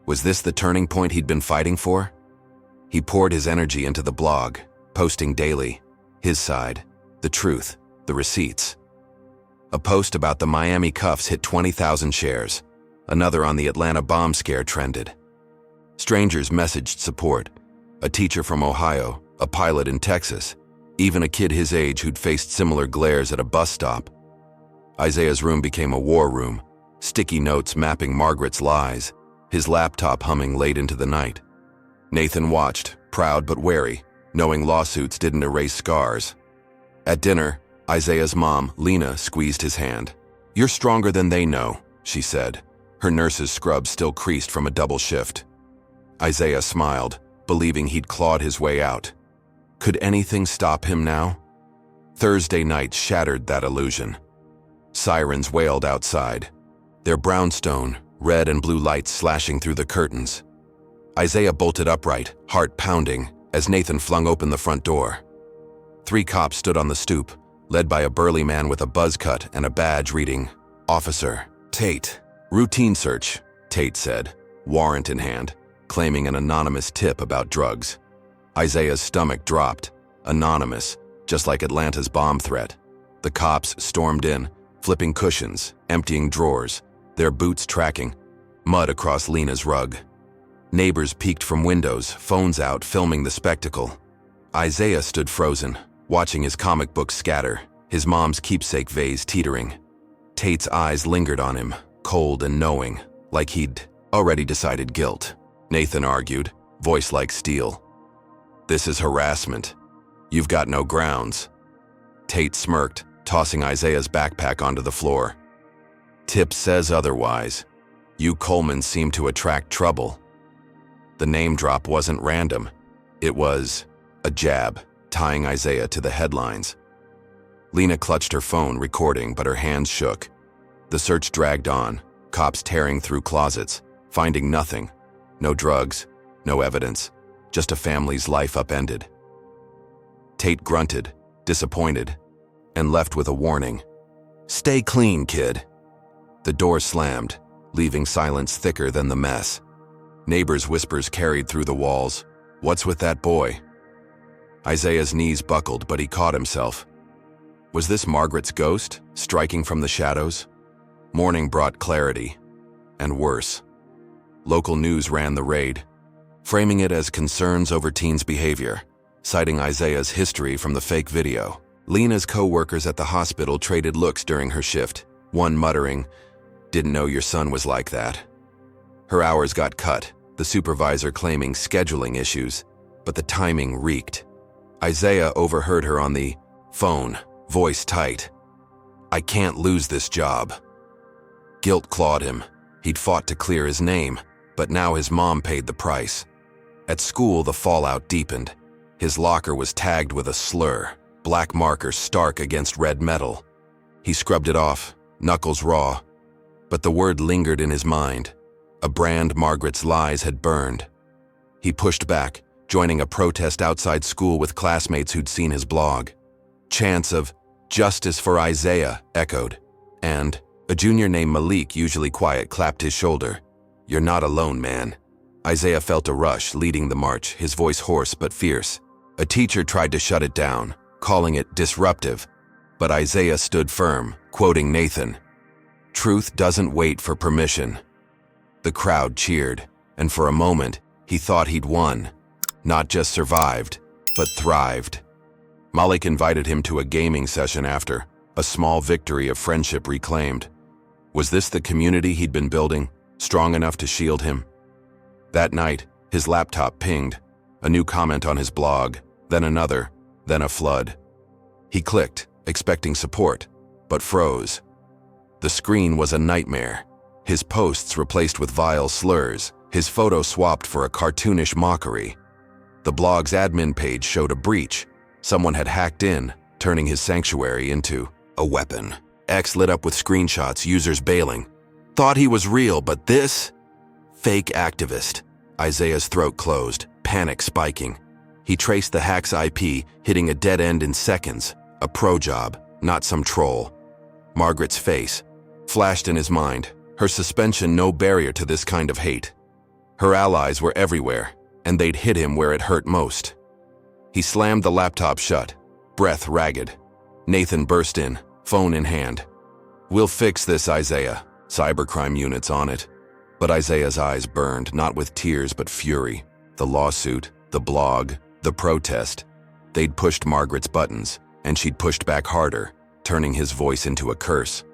Was this the turning point he'd been fighting for? He poured his energy into the blog, posting daily. His side, the truth, the receipts. A post about the Miami cuffs hit 20,000 shares. Another on the Atlanta bomb scare trended. Strangers messaged support. A teacher from Ohio, a pilot in Texas, even a kid his age who'd faced similar glares at a bus stop. Isaiah's room became a war room, sticky notes mapping Margaret's lies, his laptop humming late into the night. Nathan watched, proud but wary, knowing lawsuits didn't erase scars. At dinner, Isaiah's mom, Lena, squeezed his hand. "You're stronger than they know," she said, her nurse's scrub still creased from a double shift. Isaiah smiled, believing he'd clawed his way out. Could anything stop him now? Thursday night shattered that illusion. Sirens wailed outside, their brownstone, red and blue lights slashing through the curtains. Isaiah bolted upright, heart pounding, as Nathan flung open the front door. 3 cops stood on the stoop, led by a burly man with a buzz cut and a badge reading, "Officer Tate." "Routine search," Tate said, warrant in hand, claiming an anonymous tip about drugs. Isaiah's stomach dropped. Anonymous, just like Atlanta's bomb threat. The cops stormed in, flipping cushions, emptying drawers, their boots tracking, mud across Lena's rug. Neighbors peeked from windows, phones out, filming the spectacle. Isaiah stood frozen, watching his comic books scatter, his mom's keepsake vase teetering. Tate's eyes lingered on him, cold and knowing, like he'd already decided guilt. Nathan argued, voice like steel. "This is harassment. You've got no grounds." Tate smirked, tossing Isaiah's backpack onto the floor. "Tip says otherwise. You Coleman seem to attract trouble." The name drop wasn't random. It was a jab, tying Isaiah to the headlines. Lena clutched her phone, recording, but her hands shook. The search dragged on, cops tearing through closets, finding nothing. No drugs, no evidence, just a family's life upended. Tate grunted, disappointed, and left with a warning. "Stay clean, kid." The door slammed, leaving silence thicker than the mess. Neighbors' whispers carried through the walls. "What's with that boy?" Isaiah's knees buckled, but he caught himself. Was this Margaret's ghost, striking from the shadows? Morning brought clarity, and worse. Local news ran the raid, framing it as concerns over teens' behavior, citing Isaiah's history from the fake video. Lena's co-workers at the hospital traded looks during her shift, one muttering, "Didn't know your son was like that." Her hours got cut, the supervisor claiming scheduling issues, but the timing reeked. Isaiah overheard her on the phone, voice tight. "I can't lose this job." Guilt clawed him. He'd fought to clear his name, but now his mom paid the price. At school, the fallout deepened. His locker was tagged with a slur, black marker stark against red metal. He scrubbed it off, knuckles raw, but the word lingered in his mind. A brand Margaret's lies had burned. He pushed back, joining a protest outside school with classmates who'd seen his blog. Chants of "Justice for Isaiah" echoed, and a junior named Malik, usually quiet, clapped his shoulder. "You're not alone, man." Isaiah felt a rush leading the march, his voice hoarse but fierce. A teacher tried to shut it down, calling it disruptive, but Isaiah stood firm, quoting Nathan, "Truth doesn't wait for permission." The crowd cheered, and for a moment, he thought he'd won, not just survived, but thrived. Malik invited him to a gaming session after, a small victory of friendship reclaimed. Was this the community he'd been building, strong enough to shield him? That night, his laptop pinged, a new comment on his blog, then another, then a flood. He clicked, expecting support, but froze. The screen was a nightmare. His posts replaced with vile slurs, his photo swapped for a cartoonish mockery. The blog's admin page showed a breach. Someone had hacked in, turning his sanctuary into a weapon. X lit up with screenshots, users bailing. Thought he was real, but this? Fake activist. Isaiah's throat closed, panic spiking. He traced the hack's IP, hitting a dead end in seconds. A pro job, not some troll. Margaret's face flashed in his mind, her suspension no barrier to this kind of hate. Her allies were everywhere, and they'd hit him where it hurt most. He slammed the laptop shut, breath ragged. Nathan burst in, phone in hand. We'll fix this, Isaiah. Cybercrime unit's on it. But Isaiah's eyes burned, not with tears but fury. The lawsuit, the blog, the protest. They'd pushed Margaret's buttons, and she'd pushed back harder, turning his voice into a curse.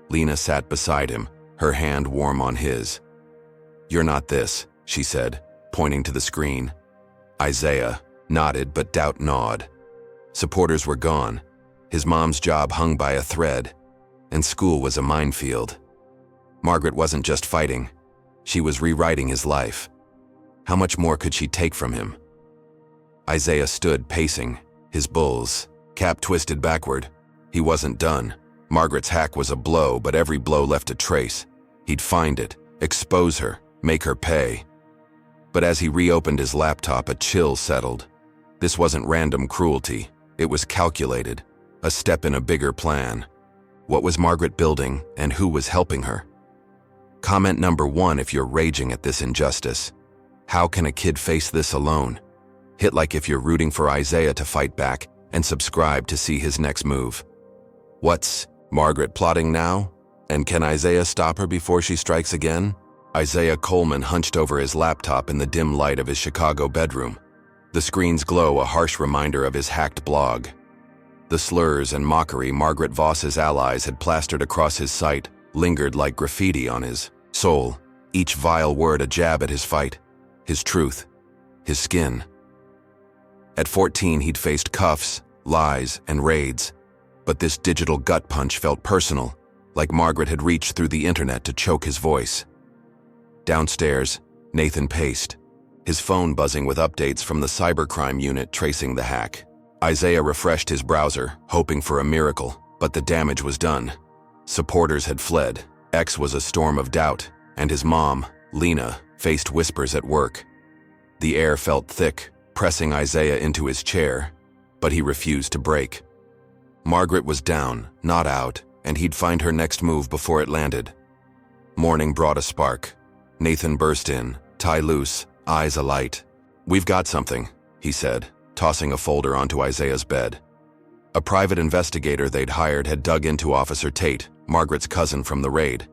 Lena sat beside him, her hand warm on his. You're not this, she said, pointing to the screen. Isaiah nodded but doubt gnawed. Supporters were gone. His mom's job hung by a thread, and school was a minefield. Margaret wasn't just fighting. She was rewriting his life. How much more could she take from him? Isaiah stood pacing, his bull's cap twisted backward. He wasn't done. Margaret's hack was a blow, but every blow left a trace. He'd find it, expose her, make her pay. But as he reopened his laptop, a chill settled. This wasn't random cruelty. It was calculated, a step in a bigger plan. What was Margaret building, and who was helping her? Comment number 1 if you're raging at this injustice. How can a kid face this alone? Hit like if you're rooting for Isaiah to fight back, and subscribe to see his next move. What's Margaret plotting now? And can Isaiah stop her before she strikes again? Isaiah Coleman hunched over his laptop in the dim light of his Chicago bedroom. The screen's glow a harsh reminder of his hacked blog. The slurs and mockery Margaret Voss's allies had plastered across his site lingered like graffiti on his soul, each vile word a jab at his fight, his truth, his skin. At 14, he'd faced cuffs, lies, and raids, but this digital gut punch felt personal, like Margaret had reached through the internet to choke his voice. Downstairs, Nathan paced, his phone buzzing with updates from the cybercrime unit tracing the hack. Isaiah refreshed his browser, hoping for a miracle, but the damage was done. Supporters had fled, X was a storm of doubt, and his mom, Lena, faced whispers at work. The air felt thick, pressing Isaiah into his chair, but he refused to break. Margaret was down, not out, and he'd find her next move before it landed. Morning brought a spark. Nathan burst in, tie loose, eyes alight. We've got something, he said, tossing a folder onto Isaiah's bed. A private investigator they'd hired had dug into Officer Tate, Margaret's cousin from the raid.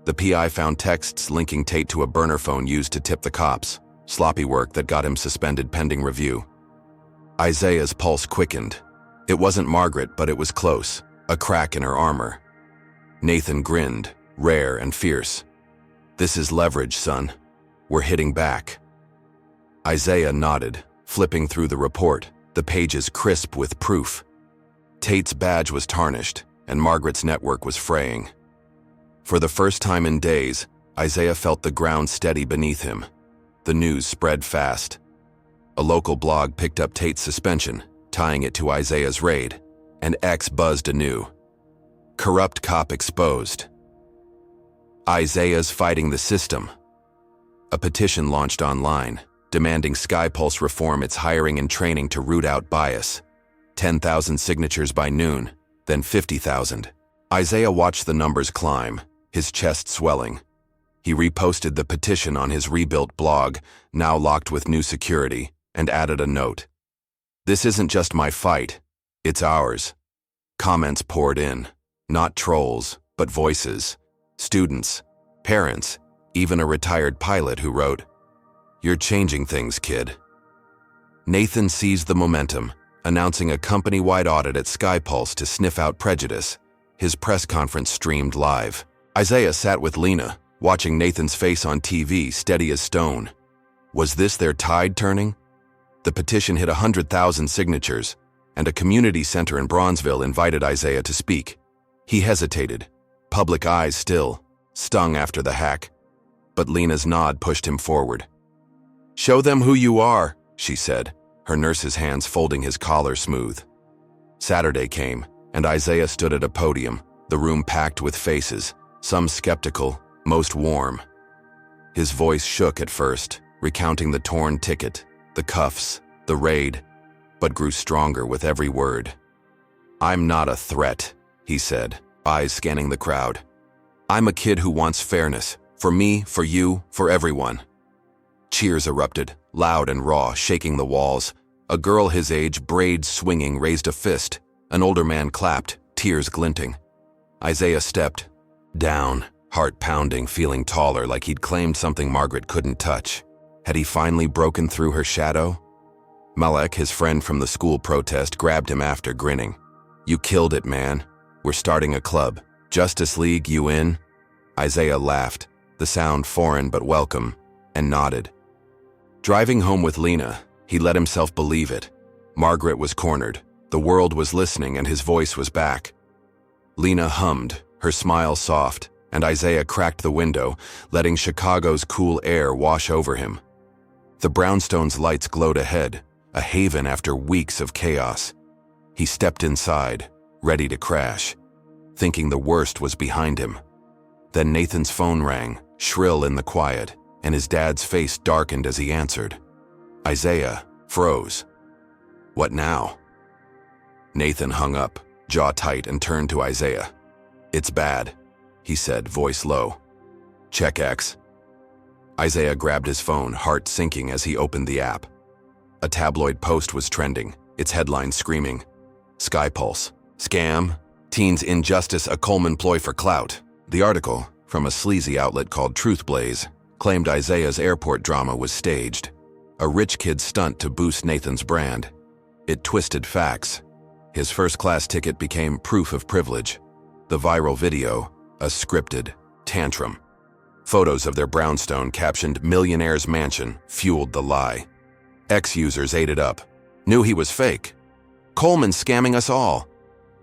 The PI found texts linking Tate to a burner phone used to tip the cops, sloppy work that got him suspended pending review. Isaiah's pulse quickened. It wasn't Margaret, but it was close, a crack in her armor. Nathan grinned, rare and fierce. This is leverage, son. We're hitting back. Isaiah nodded, flipping through the report, the pages crisp with proof. Tate's badge was tarnished, and Margaret's network was fraying. For the first time in days, Isaiah felt the ground steady beneath him. The news spread fast. A local blog picked up Tate's suspension, tying it to Isaiah's raid, and X buzzed anew. Corrupt cop exposed. Isaiah's fighting the system. A petition launched online, demanding SkyPulse reform its hiring and training to root out bias. 10,000 signatures by noon, then 50,000. Isaiah watched the numbers climb, his chest swelling. He reposted the petition on his rebuilt blog, now locked with new security, and added a note. This isn't just my fight, it's ours. Comments poured in, not trolls, but voices. Students, parents, even a retired pilot who wrote, "You're changing things, kid." Nathan seized the momentum, announcing a company-wide audit at SkyPulse to sniff out prejudice. His press conference streamed live. Isaiah sat with Lena, watching Nathan's face on TV, steady as stone. Was this their tide turning? The petition hit 100,000 signatures, and a community center in Bronzeville invited Isaiah to speak. He hesitated, public eyes still, stung after the hack. But Lena's nod pushed him forward. "Show them who you are," she said, her nurse's hands folding his collar smooth. Saturday came, and Isaiah stood at a podium, the room packed with faces, some skeptical, most warm. His voice shook at first, recounting the torn ticket, the cuffs, the raid, but grew stronger with every word. "I'm not a threat," he said, eyes scanning the crowd. "I'm a kid who wants fairness, for me, for you, for everyone." Cheers erupted, loud and raw, shaking the walls. A girl his age, braids swinging, raised a fist. An older man clapped, tears glinting. Isaiah stepped down, heart pounding, feeling taller, like he'd claimed something Margaret couldn't touch. Had he finally broken through her shadow? Malek, his friend from the school protest, grabbed him after, grinning. "You killed it, man. We're starting a club. Justice League, you in?" Isaiah laughed, the sound foreign but welcome, and nodded. Driving home with Lena, he let himself believe it. Margaret was cornered. The world was listening, and his voice was back. Lena hummed, her smile soft, and Isaiah cracked the window, letting Chicago's cool air wash over him. The brownstone's lights glowed ahead, a haven after weeks of chaos. He stepped inside, ready to crash, thinking the worst was behind him. Then Nathan's phone rang, shrill in the quiet, and his dad's face darkened as he answered. Isaiah froze. "What now?" Nathan hung up, jaw tight, and turned to Isaiah. "It's bad," he said, voice low. "Check X." Isaiah grabbed his phone, heart sinking as he opened the app. A tabloid post was trending, its headline screaming, "SkyPulse. Scam. Teens injustice a Coleman ploy for clout." The article, from a sleazy outlet called TruthBlaze, claimed Isaiah's airport drama was staged, a rich kid's stunt to boost Nathan's brand. It twisted facts. His first-class ticket became proof of privilege. The viral video, a scripted tantrum. Photos of their brownstone captioned "Millionaire's Mansion" fueled the lie. Ex-users ate it up. Knew he was fake. "Coleman scamming us all."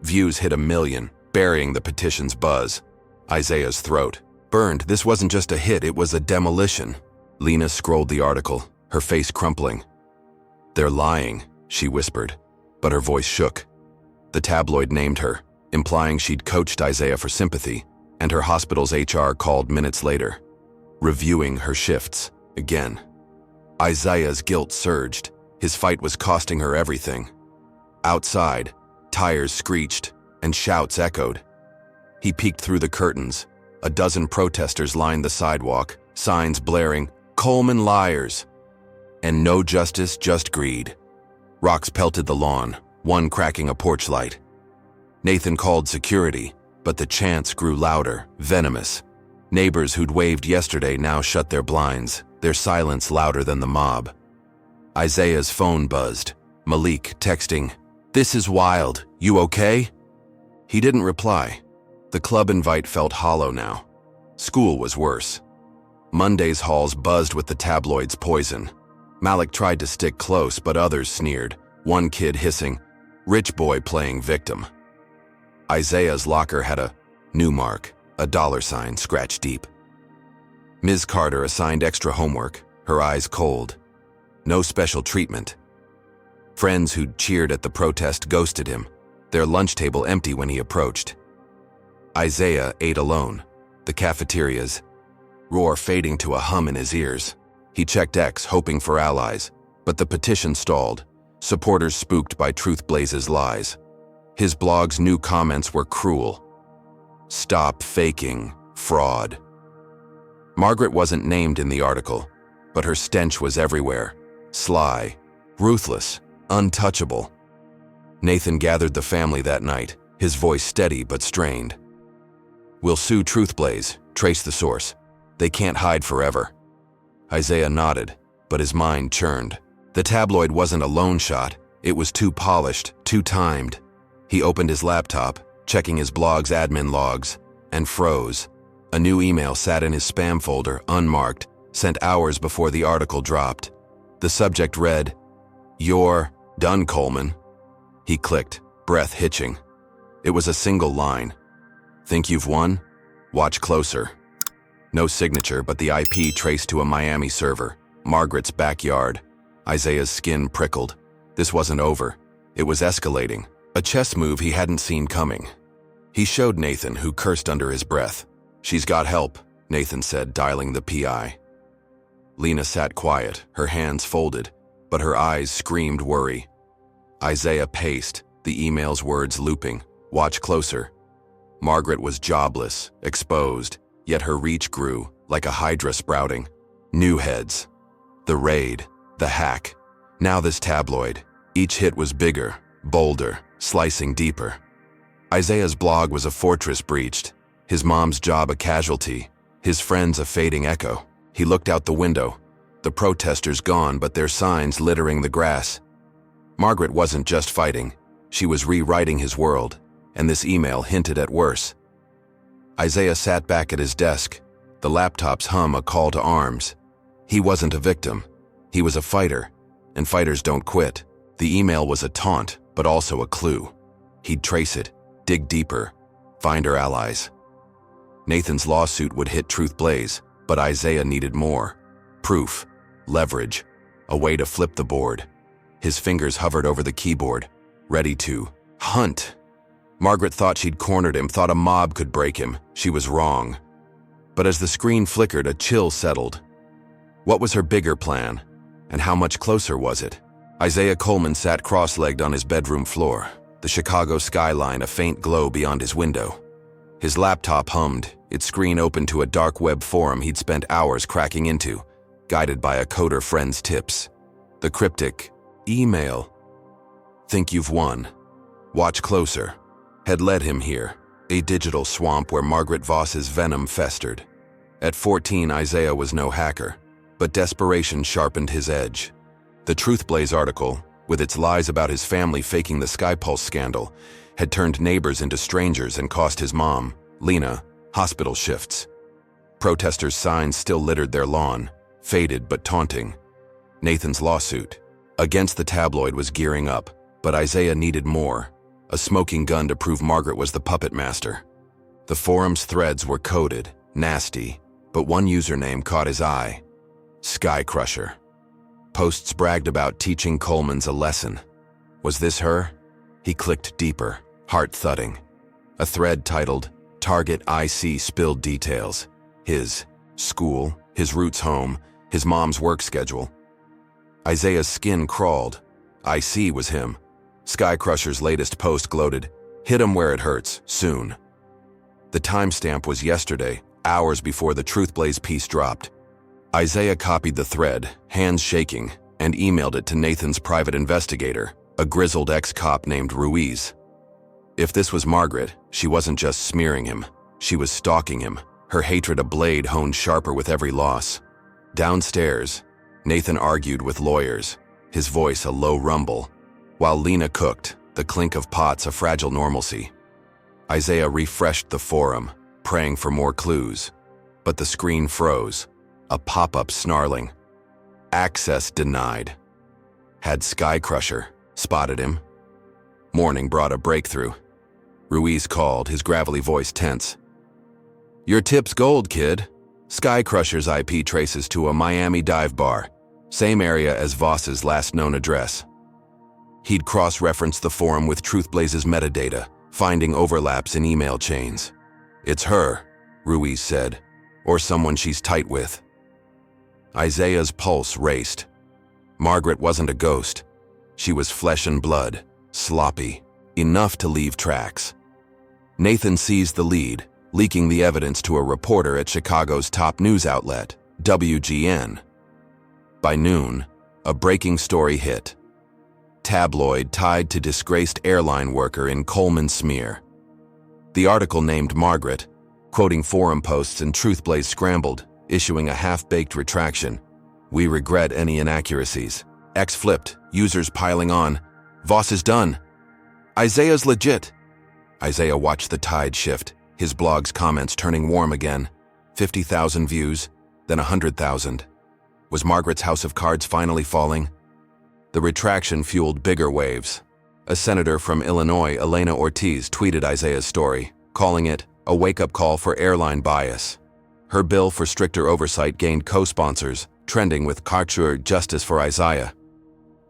Views hit 1 million, burying the petition's buzz. Isaiah's throat burned. This wasn't just a hit, it was a demolition. Lena scrolled the article, her face crumpling. "They're lying," she whispered, but her voice shook. The tabloid named her, implying she'd coached Isaiah for sympathy, and her hospital's HR called minutes later, reviewing her shifts again. Isaiah's guilt surged. His fight was costing her everything. Outside, tires screeched and shouts echoed. He peeked through the curtains. A dozen protesters lined the sidewalk, signs blaring, "Coleman liars," and "No justice, just greed." Rocks pelted the lawn, one cracking a porch light. Nathan called security, but the chants grew louder, venomous. Neighbors who'd waved yesterday now shut their blinds, their silence louder than the mob. Isaiah's phone buzzed, Malik texting, "This is wild, you okay?" He didn't reply. The club invite felt hollow now. School was worse. Monday's halls buzzed with the tabloid's poison. Malik tried to stick close, but others sneered, one kid hissing, "Rich boy playing victim." Isaiah's locker had a new mark, a $sign scratched deep. Ms. Carter assigned extra homework, her eyes cold. No special treatment. Friends who'd cheered at the protest ghosted him, their lunch table empty when he approached. Isaiah ate alone, the cafeteria's roar fading to a hum in his ears. He checked X, hoping for allies, but the petition stalled, supporters spooked by TruthBlaze's lies. His blog's new comments were cruel. "Stop faking, fraud." Margaret wasn't named in the article, but her stench was everywhere. Sly, ruthless, untouchable. Nathan gathered the family that night, his voice steady but strained. "We'll sue TruthBlaze, trace the source. They can't hide forever." Isaiah nodded, but his mind churned. The tabloid wasn't a lone shot. It was too polished, too timed. He opened his laptop, checking his blog's admin logs, and froze. A new email sat in his spam folder, unmarked, sent hours before the article dropped. The subject read, "You're done, Coleman." He clicked, breath hitching. It was a single line. "Think you've won? Watch closer." No signature, but the IP traced to a Miami server, Margaret's backyard. Isaiah's skin prickled. This wasn't over. It was escalating, a chess move he hadn't seen coming. He showed Nathan, who cursed under his breath. "She's got help," Nathan said, dialing the PI. Lena sat quiet, her hands folded, but her eyes screamed worry. Isaiah paced, the email's words looping. "Watch closer." Margaret was jobless, exposed, yet her reach grew, like a hydra sprouting. New heads. The raid. The hack. Now this tabloid. Each hit was bigger, bolder, slicing deeper. Isaiah's blog was a fortress breached, his mom's job a casualty, his friends a fading echo. He looked out the window. The protesters gone, but their signs littering the grass. Margaret wasn't just fighting. She was rewriting his world, and this email hinted at worse. Isaiah sat back at his desk, the laptop's hum a call to arms. He wasn't a victim. He was a fighter, and fighters don't quit. The email was a taunt, but also a clue. He'd trace it, dig deeper, find her allies. Nathan's lawsuit would hit Truth Blaze, but Isaiah needed more. Proof, leverage, a way to flip the board. His fingers hovered over the keyboard, ready to hunt. Margaret thought she'd cornered him, thought a mob could break him. She was wrong. But as the screen flickered, a chill settled. What was her bigger plan? And how much closer was it? Isaiah Coleman sat cross-legged on his bedroom floor, the Chicago skyline a faint glow beyond his window. His laptop hummed, its screen open to a dark web forum he'd spent hours cracking into, guided by a coder friend's tips. The cryptic, email, "Think you've won. Watch closer," had led him here, a digital swamp where Margaret Voss's venom festered. At 14, Isaiah was no hacker, but desperation sharpened his edge. The Truth Blaze article, with its lies about his family faking the SkyPulse scandal, had turned neighbors into strangers and cost his mom, Lena, hospital shifts. Protesters' signs still littered their lawn, faded but taunting. Nathan's lawsuit against the tabloid was gearing up, but Isaiah needed more, a smoking gun to prove Margaret was the puppet master. The forum's threads were coded, nasty, but one username caught his eye. Sky Crusher. Posts bragged about teaching Coleman's a lesson. Was this her? He clicked deeper, heart thudding. A thread titled, "Target IC Spilled Details." His school, his roots home, his mom's work schedule. Isaiah's skin crawled. IC was him. Sky Crusher's latest post gloated, "Hit him where it hurts, soon." The timestamp was yesterday, hours before the Truth Blaze piece dropped. Isaiah copied the thread, hands shaking, and emailed it to Nathan's private investigator, a grizzled ex-cop named Ruiz. If this was Margaret, she wasn't just smearing him. She was stalking him, her hatred a blade honed sharper with every loss. Downstairs, Nathan argued with lawyers, his voice a low rumble, while Lena cooked, the clink of pots a fragile normalcy. Isaiah refreshed the forum, praying for more clues, but the screen froze, a pop-up snarling. Access denied. Had Sky Crusher spotted him? Morning brought a breakthrough. Ruiz called, his gravelly voice tense. "Your tip's gold, kid. Sky Crusher's IP traces to a Miami dive bar, same area as Voss's last known address." He'd cross-referenced the forum with Truth Blaze's metadata, finding overlaps in email chains. "It's her," Ruiz said, "or someone she's tight with." Isaiah's pulse raced. Margaret wasn't a ghost. She was flesh and blood, sloppy, enough to leave tracks. Nathan seized the lead, leaking the evidence to a reporter at Chicago's top news outlet, WGN. By noon, a breaking story hit. Tabloid tied to disgraced airline worker in Coleman smear. The article named Margaret, quoting forum posts, and Truth Blaze scrambled, issuing a half-baked retraction. "We regret any inaccuracies," X flipped, users piling on. Voss is done. Isaiah's legit. Isaiah watched the tide shift, his blog's comments turning warm again. 50,000 views, then 100,000. Was Margaret's house of cards finally falling? The retraction fueled bigger waves. A senator from Illinois, Elena Ortiz, tweeted Isaiah's story, calling it a wake-up call for airline bias. Her bill for stricter oversight gained co-sponsors, trending with "Culture Justice for Isaiah."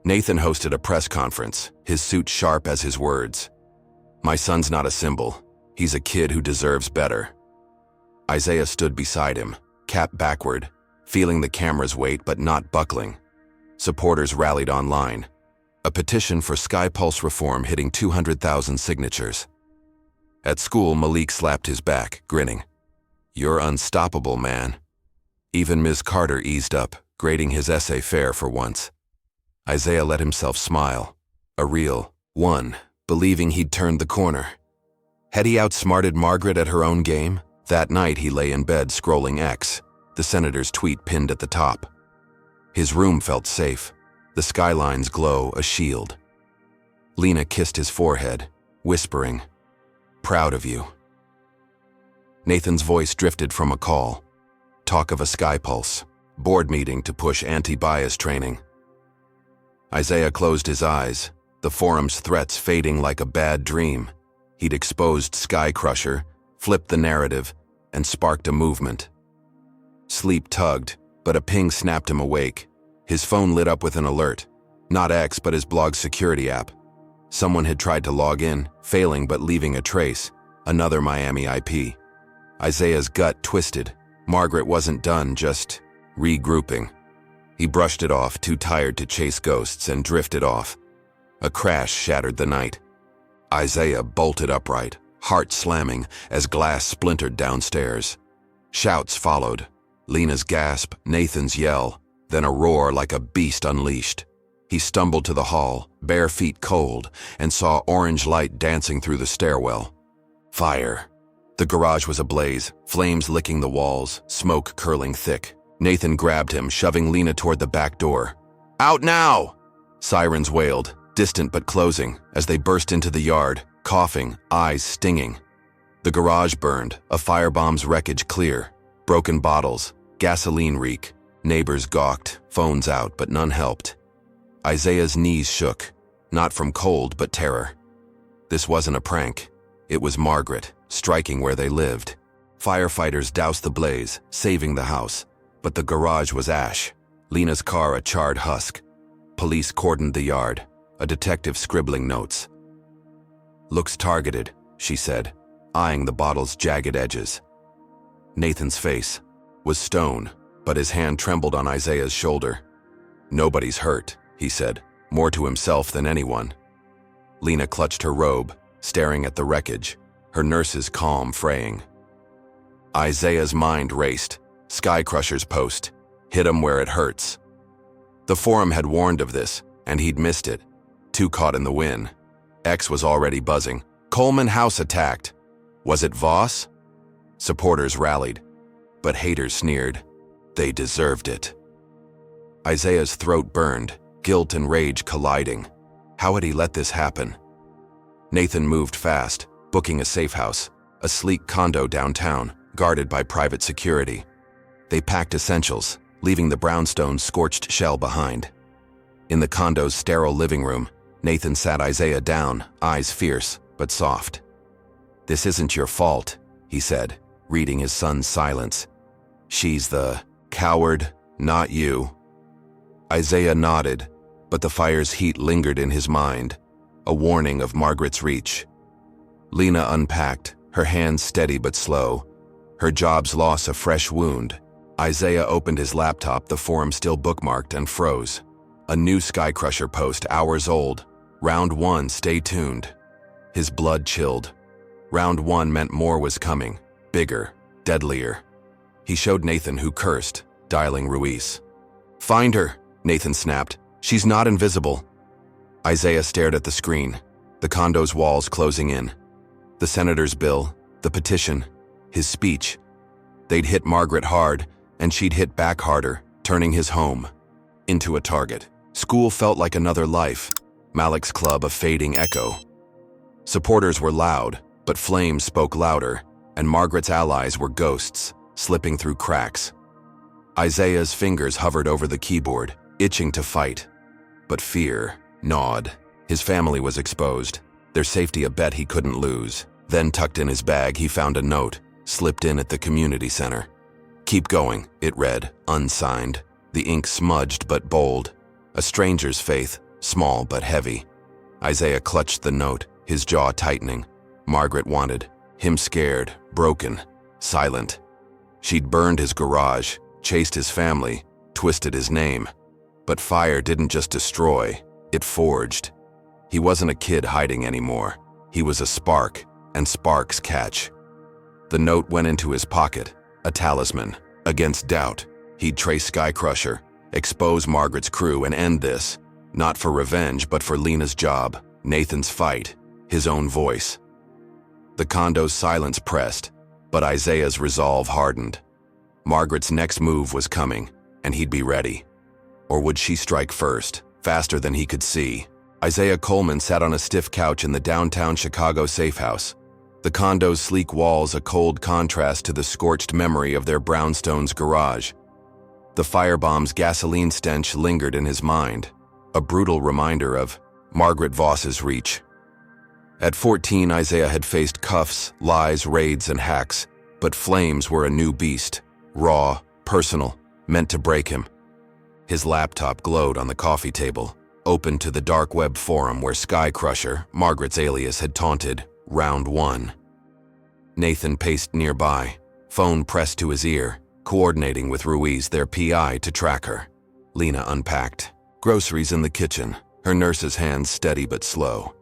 Nathan hosted a press conference, his suit sharp as his words. "My son's not a symbol. He's a kid who deserves better." Isaiah stood beside him, cap backward, feeling the camera's weight but not buckling. Supporters rallied online. A petition for SkyPulse reform hitting 200,000 signatures. At school, Malik slapped his back, grinning. "You're unstoppable, man." Even Ms. Carter eased up, grading his essay fair for once. Isaiah let himself smile. A real one, believing he'd turned the corner. Had he outsmarted Margaret at her own game? That night he lay in bed scrolling X, the senator's tweet pinned at the top. His room felt safe, the skyline's glow a shield. Lena kissed his forehead, whispering, "Proud of you." Nathan's voice drifted from a call. Talk of a SkyPulse, board meeting to push anti-bias training. Isaiah closed his eyes, the forum's threats fading like a bad dream. He'd exposed Sky Crusher, flipped the narrative, and sparked a movement. Sleep tugged, but a ping snapped him awake. His phone lit up with an alert. Not X, but his blog's security app. Someone had tried to log in, failing but leaving a trace. Another Miami IP. Isaiah's gut twisted. Margaret wasn't done, just regrouping. He brushed it off, too tired to chase ghosts, and drifted off. A crash shattered the night. Isaiah bolted upright, heart slamming as glass splintered downstairs. Shouts followed. Lena's gasp, Nathan's yell, then a roar like a beast unleashed. He stumbled to the hall, bare feet cold, and saw orange light dancing through the stairwell. Fire. The garage was ablaze, flames licking the walls, smoke curling thick. Nathan grabbed him, shoving Lena toward the back door. "Out now!" Sirens wailed, distant but closing, as they burst into the yard, coughing, eyes stinging. The garage burned, a firebomb's wreckage clear. Broken bottles, gasoline reek. Neighbors gawked, phones out, but none helped. Isaiah's knees shook, not from cold but terror. This wasn't a prank. It was Margaret, striking where they lived. Firefighters doused the blaze, saving the house. But the garage was ash, Lena's car a charred husk. Police cordoned the yard, a detective scribbling notes. "Looks targeted," she said, eyeing the bottle's jagged edges. Nathan's face was stone, but his hand trembled on Isaiah's shoulder. "Nobody's hurt," he said, more to himself than anyone. Lena clutched her robe, staring at the wreckage, her nurse's calm fraying. Isaiah's mind raced. Sky Crusher's post. Hit him where it hurts. The forum had warned of this, and he'd missed it. Too caught in the wind. X was already buzzing. Coleman house attacked. Was it Voss? Supporters rallied, but haters sneered. They deserved it. Isaiah's throat burned, guilt and rage colliding. How had he let this happen? Nathan moved fast, booking a safe house, a sleek condo downtown, guarded by private security. They packed essentials, leaving the brownstone scorched shell behind. In the condo's sterile living room, Nathan sat Isaiah down, eyes fierce but soft. "This isn't your fault," he said, reading his son's silence. "She's the coward, not you." Isaiah nodded, but the fire's heat lingered in his mind, a warning of Margaret's reach. Lena unpacked, her hands steady but slow, her job's loss a fresh wound. Isaiah opened his laptop, the forum still bookmarked, and froze. A new Sky Crusher post, hours old. Round 1, stay tuned. His blood chilled. Round 1 meant more was coming. Bigger, deadlier. He showed Nathan, who cursed, dialing Ruiz. "Find her," Nathan snapped. "She's not invisible." Isaiah stared at the screen, the condo's walls closing in. The senator's bill, the petition, his speech. They'd hit Margaret hard, and she'd hit back harder, turning his home into a target. School felt like another life, Malik's club a fading echo. Supporters were loud, but flames spoke louder, and Margaret's allies were ghosts, slipping through cracks. Isaiah's fingers hovered over the keyboard, itching to fight. But fear gnawed. His family was exposed, their safety a bet he couldn't lose. Then, tucked in his bag, he found a note, slipped in at the community center. "Keep going," it read, unsigned. The ink smudged but bold. A stranger's faith, small but heavy. Isaiah clutched the note, his jaw tightening. Margaret wanted him scared, broken, silent. She'd burned his garage, chased his family, twisted his name. But fire didn't just destroy, it forged. He wasn't a kid hiding anymore. He was a spark, and sparks catch. The note went into his pocket, a talisman. Against doubt, he'd trace Skycrusher, expose Margaret's crew, and end this. Not for revenge, but for Lena's job, Nathan's fight, his own voice. The condo's silence pressed, but Isaiah's resolve hardened. Margaret's next move was coming, and he'd be ready. Or would she strike first, faster than he could see? Isaiah Coleman sat on a stiff couch in the downtown Chicago safe house. The condo's sleek walls a cold contrast to the scorched memory of their brownstone's garage. The firebomb's gasoline stench lingered in his mind, a brutal reminder of Margaret Voss's reach. At 14, Isaiah had faced cuffs, lies, raids, and hacks, but flames were a new beast, raw, personal, meant to break him. His laptop glowed on the coffee table, open to the dark web forum where Skycrusher, Margaret's alias, had taunted Round 1. Nathan paced nearby, phone pressed to his ear, coordinating with Ruiz, their PI, to track her. Lena unpacked. Groceries in the kitchen, her nurse's hands steady but slow.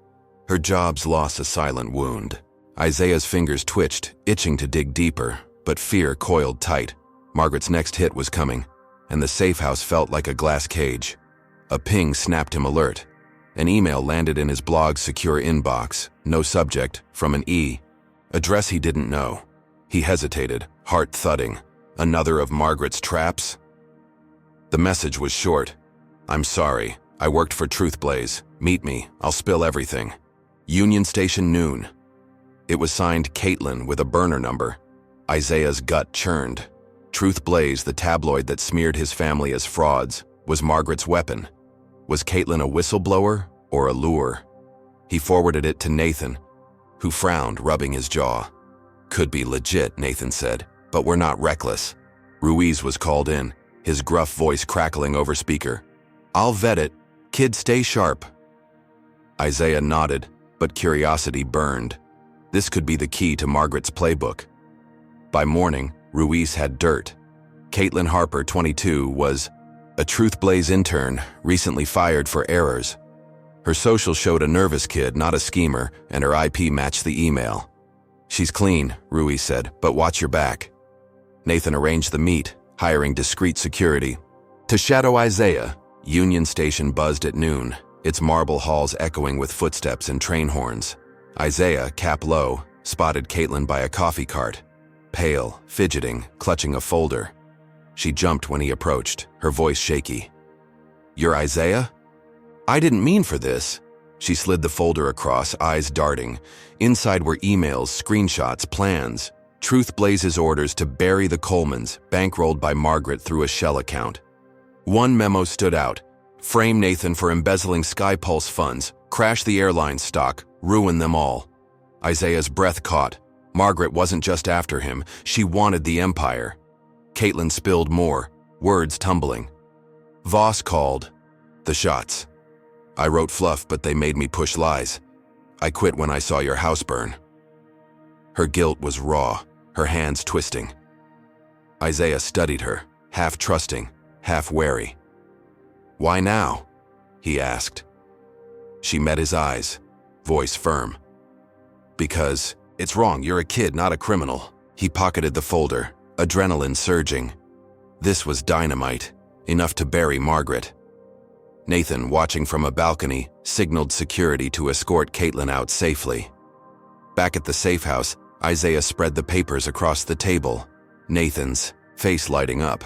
Her job's loss a silent wound. Isaiah's fingers twitched, itching to dig deeper, but fear coiled tight. Margaret's next hit was coming, and the safe house felt like a glass cage. A ping snapped him alert. An email landed in his blog's secure inbox, no subject, from an E. Address he didn't know. He hesitated, heart thudding. Another of Margaret's traps? The message was short. "I'm sorry. I worked for TruthBlaze. Meet me. I'll spill everything. Union Station noon." It was signed Caitlin with a burner number. Isaiah's gut churned. TruthBlaze, the tabloid that smeared his family as frauds, was Margaret's weapon. Was Caitlin a whistleblower or a lure? He forwarded it to Nathan, who frowned, rubbing his jaw. "Could be legit," Nathan said, "but we're not reckless." Ruiz was called in, his gruff voice crackling over speaker. "I'll vet it. Kid, stay sharp." Isaiah nodded, but curiosity burned. This could be the key to Margaret's playbook. By morning, Ruiz had dirt. Caitlin Harper, 22, was a TruthBlaze intern, recently fired for errors. Her social showed a nervous kid, not a schemer, and her IP matched the email. "She's clean," Ruiz said, "but watch your back." Nathan arranged the meet, hiring discreet security. To shadow Isaiah, Union Station buzzed at noon, its marble halls echoing with footsteps and train horns. Isaiah, cap low, spotted Caitlin by a coffee cart. Pale, fidgeting, clutching a folder. She jumped when he approached, her voice shaky. "You're Isaiah? I didn't mean for this." She slid the folder across, eyes darting. Inside were emails, screenshots, plans. TruthBlaze's orders to bury the Colemans, bankrolled by Margaret through a shell account. One memo stood out. "Frame Nathan for embezzling SkyPulse funds, crash the airline stock, ruin them all." Isaiah's breath caught. Margaret wasn't just after him, she wanted the empire. Caitlin spilled more, words tumbling. "Voss called. The shots. I wrote fluff, but they made me push lies. I quit when I saw your house burn." Her guilt was raw, her hands twisting. Isaiah studied her, half trusting, half wary. "Why now?" he asked. She met his eyes, voice firm. "Because it's wrong, you're a kid, not a criminal." He pocketed the folder, adrenaline surging. This was dynamite, enough to bury Margaret. Nathan, watching from a balcony, signaled security to escort Caitlin out safely. Back at the safe house, Isaiah spread the papers across the table, Nathan's face lighting up.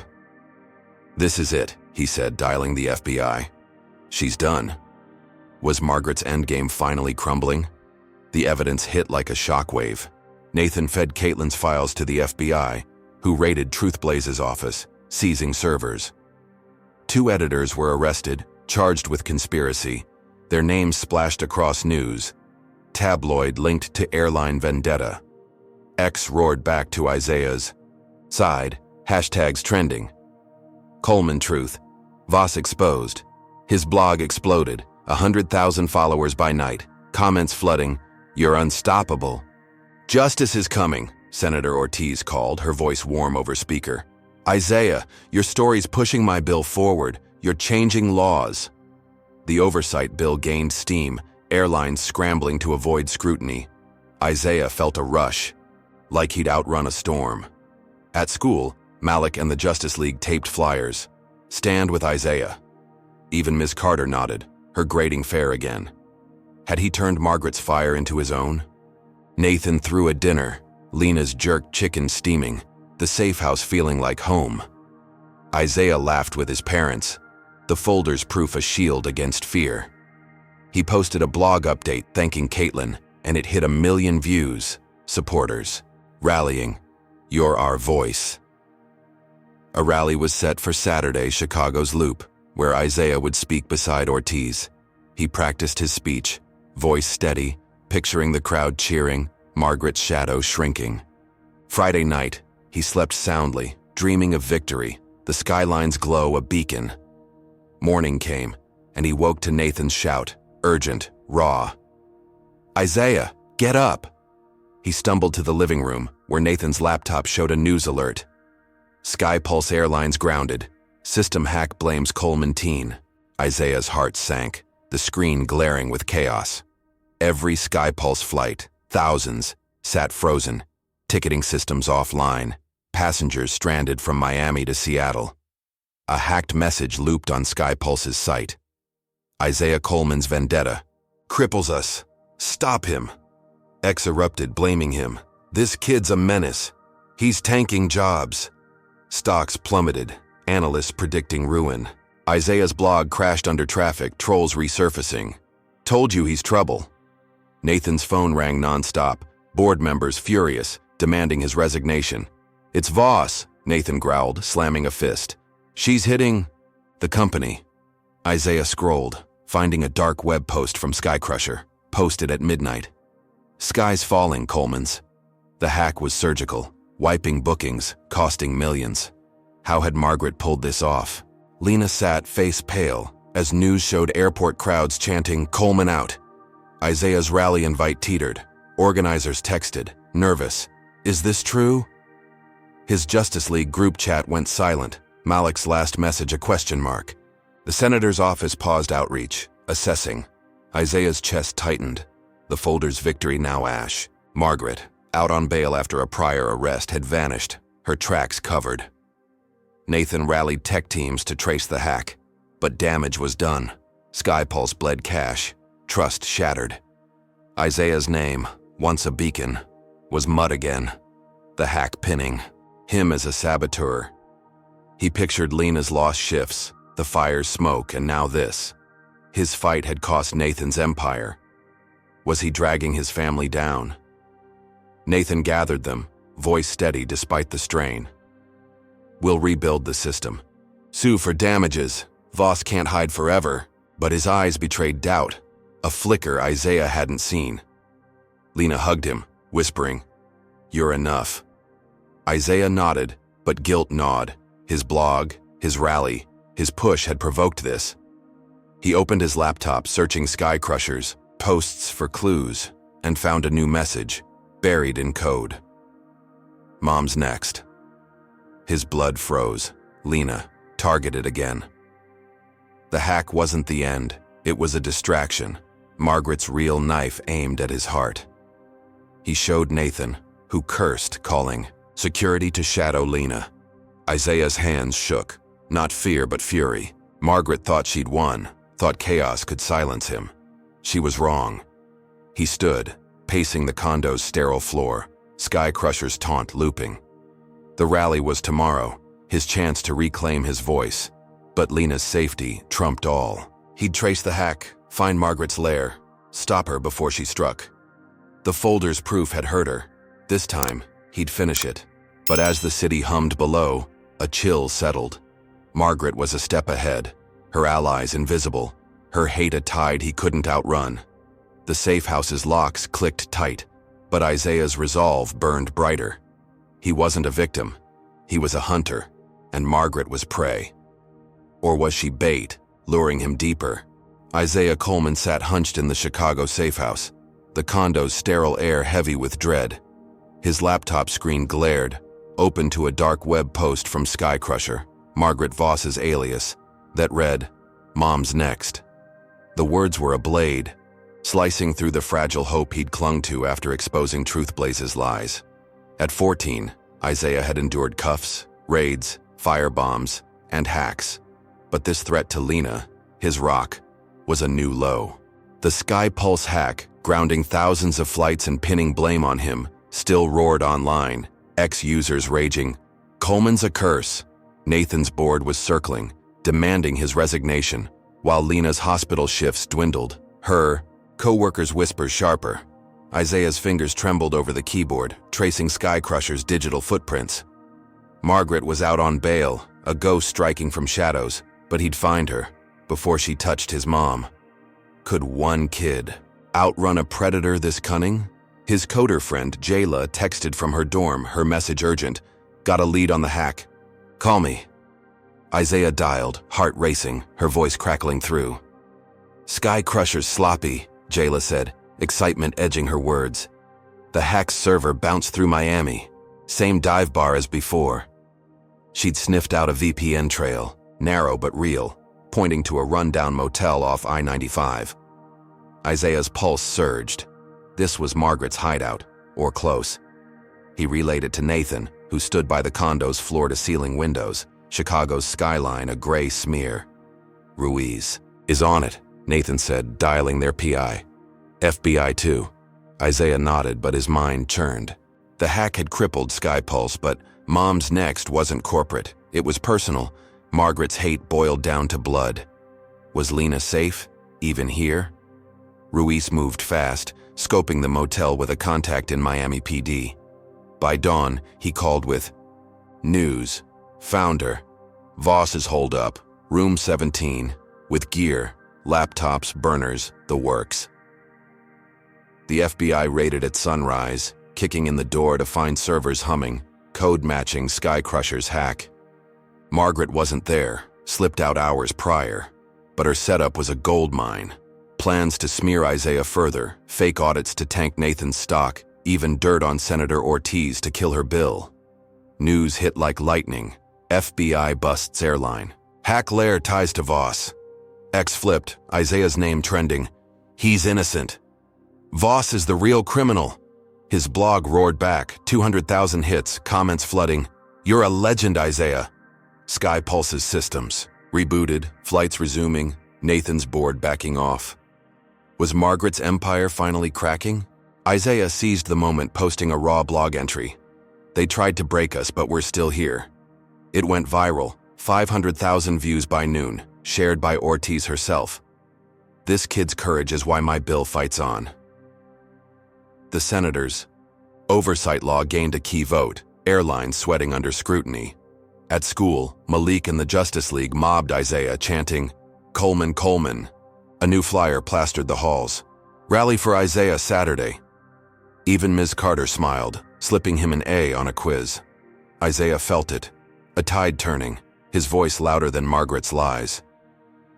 "This is it," he said, dialing the FBI. She's done. Was Margaret's endgame finally crumbling? The evidence hit like a shockwave. Nathan fed Caitlin's files to the FBI, who raided TruthBlaze's office, seizing servers. 2 editors were arrested, charged with conspiracy. Their names splashed across news. Tabloid linked to Airline vendetta. X roared back to Isaiah's side, hashtags trending. Coleman truth. Voss exposed. His blog exploded, 100,000 followers by night, comments flooding, "You're unstoppable." "Justice is coming," Senator Ortiz called, her voice warm over speaker. "Isaiah, your story's pushing my bill forward. You're changing laws." The oversight bill gained steam, airlines scrambling to avoid scrutiny. Isaiah felt a rush, like he'd outrun a storm. At school, Malik and the Justice League taped flyers. "Stand with Isaiah." Even Ms. Carter nodded, her grading fair again. Had he turned Margaret's fire into his own? Nathan threw a dinner, Lena's jerked chicken steaming, the safe house feeling like home. Isaiah laughed with his parents, the folders proof a shield against fear. He posted a blog update thanking Caitlin, and it hit 1 million views, supporters, rallying, "You're our voice." A rally was set for Saturday, Chicago's Loop, where Isaiah would speak beside Ortiz. He practiced his speech, voice steady, picturing the crowd cheering, Margaret's shadow shrinking. Friday night, he slept soundly, dreaming of victory, the skyline's glow a beacon. Morning came, and he woke to Nathan's shout, urgent, raw. "Isaiah, get up!" He stumbled to the living room, where Nathan's laptop showed a news alert. SkyPulse Airlines grounded. System hack blames Coleman teen. Isaiah's heart sank, the screen glaring with chaos. Every SkyPulse flight, thousands, sat frozen, ticketing systems offline, passengers stranded from Miami to Seattle. A hacked message looped on SkyPulse's site. "Isaiah Coleman's vendetta. Cripples us. Stop him." X erupted, blaming him. "This kid's a menace. He's tanking jobs." Stocks plummeted, analysts predicting ruin. Isaiah's blog crashed under traffic, trolls resurfacing. "Told you he's trouble." Nathan's phone rang nonstop, board members furious, demanding his resignation. "It's Voss," Nathan growled, slamming a fist. "She's hitting the company." Isaiah scrolled, finding a dark web post from Skycrusher, posted at midnight. "Sky's falling, Coleman's." The hack was surgical, wiping bookings, costing millions. How had Margaret pulled this off? Lena sat face pale as news showed airport crowds chanting, "Coleman out." Isaiah's rally invite teetered. Organizers texted, nervous, "Is this true?" His Justice League group chat went silent, Malik's last message a question mark. The senator's office paused outreach, assessing. Isaiah's chest tightened. The folder's victory now ash. Margaret, out on bail after a prior arrest, had vanished, her tracks covered. Nathan rallied tech teams to trace the hack, but damage was done. SkyPulse bled cash, trust shattered. Isaiah's name, once a beacon, was mud again. The hack pinning, him as a saboteur. He pictured Lena's lost shifts, the fire's smoke, and now this. His fight had cost Nathan's empire. Was he dragging his family down? Nathan gathered them, voice steady despite the strain. "We'll rebuild the system. Sue for damages. Voss can't hide forever." But his eyes betrayed doubt, a flicker Isaiah hadn't seen. Lena hugged him, whispering, "You're enough." Isaiah nodded, but guilt gnawed. His blog, his rally, his push had provoked this. He opened his laptop, searching Skycrushers, posts for clues, and found a new message, buried in code. "Mom's next." His blood froze. Lena, targeted again. The hack wasn't the end. It was a distraction. Margaret's real knife aimed at his heart. He showed Nathan, who cursed, calling, "Security to shadow Lena." Isaiah's hands shook, not fear but fury. Margaret thought she'd won, thought chaos could silence him. She was wrong. He stood, pacing the condo's sterile floor, Skycrusher's taunt looping. The rally was tomorrow, his chance to reclaim his voice, but Lena's safety trumped all. He'd trace the hack, find Margaret's lair, stop her before she struck. The folder's proof had hurt her. This time, he'd finish it. But as the city hummed below, a chill settled. Margaret was a step ahead, her allies invisible, her hate a tide he couldn't outrun. The safe house's locks clicked tight, but Isaiah's resolve burned brighter. He wasn't a victim. He was a hunter, and Margaret was prey. Or was she bait, luring him deeper? Isaiah Coleman sat hunched in the Chicago safe house, the condo's sterile air heavy with dread. His laptop screen glared, open to a dark web post from Skycrusher, Margaret Voss's alias, that read, "Mom's next." The words were a blade, slicing through the fragile hope he'd clung to after exposing Truthblaze's lies. At 14, Isaiah had endured cuffs, raids, firebombs, and hacks. But this threat to Lena, his rock, was a new low. The SkyPulse hack, grounding thousands of flights and pinning blame on him, still roared online, ex-users raging, "Coleman's a curse." Nathan's board was circling, demanding his resignation, while Lena's hospital shifts dwindled. Her co-workers' whispers sharper. Isaiah's fingers trembled over the keyboard, tracing Skycrusher's digital footprints. Margaret was out on bail, a ghost striking from shadows, but he'd find her before she touched his mom. Could one kid outrun a predator this cunning? His coder friend, Jayla, texted from her dorm, her message urgent. "Got a lead on the hack. Call me." Isaiah dialed, heart racing, her voice crackling through. "Skycrusher's sloppy," Jayla said, excitement edging her words. "The hack's server bounced through Miami. Same dive bar as before." She'd sniffed out a VPN trail, narrow but real, pointing to a rundown motel off I-95. Isaiah's pulse surged. This was Margaret's hideout, or close. He relayed it to Nathan, who stood by the condo's floor-to-ceiling windows, Chicago's skyline a gray smear. "Ruiz is on it," Nathan said, dialing their PI. "FBI too." Isaiah nodded, but his mind churned. The hack had crippled SkyPulse, but Mom's next wasn't corporate. It was personal. Margaret's hate boiled down to blood. Was Lena safe, even here? Ruiz moved fast, scoping the motel with a contact in Miami PD. By dawn, he called with news. Found her. Voss is holed up, room 17, with gear, laptops, burners, the works. The FBI raided at sunrise, kicking in the door to find servers humming, code matching Skycrusher's hack. Margaret wasn't there, slipped out hours prior, but her setup was a gold mine. Plans to smear Isaiah further, fake audits to tank Nathan's stock, even dirt on Senator Ortiz to kill her bill. News hit like lightning. FBI busts Airline. Hack lair ties to Voss. X flipped, Isaiah's name trending. He's innocent. Voss is the real criminal. His blog roared back, 200,000 hits, comments flooding. You're a legend, Isaiah. SkyPulse's systems. Rebooted, flights resuming, Nathan's board backing off. Was Margaret's empire finally cracking? Isaiah seized the moment, posting a raw blog entry. "They tried to break us, but we're still here." It went viral, 500,000 views by noon, shared by Ortiz herself. "This kid's courage is why my bill fights on." The senators. Oversight law gained a key vote, Airline sweating under scrutiny. At school, Malik and the Justice League mobbed Isaiah, chanting, "Coleman, Coleman." A new flyer plastered the halls. "Rally for Isaiah Saturday." Even Ms. Carter smiled, slipping him an A on a quiz. Isaiah felt it, a tide turning, his voice louder than Margaret's lies.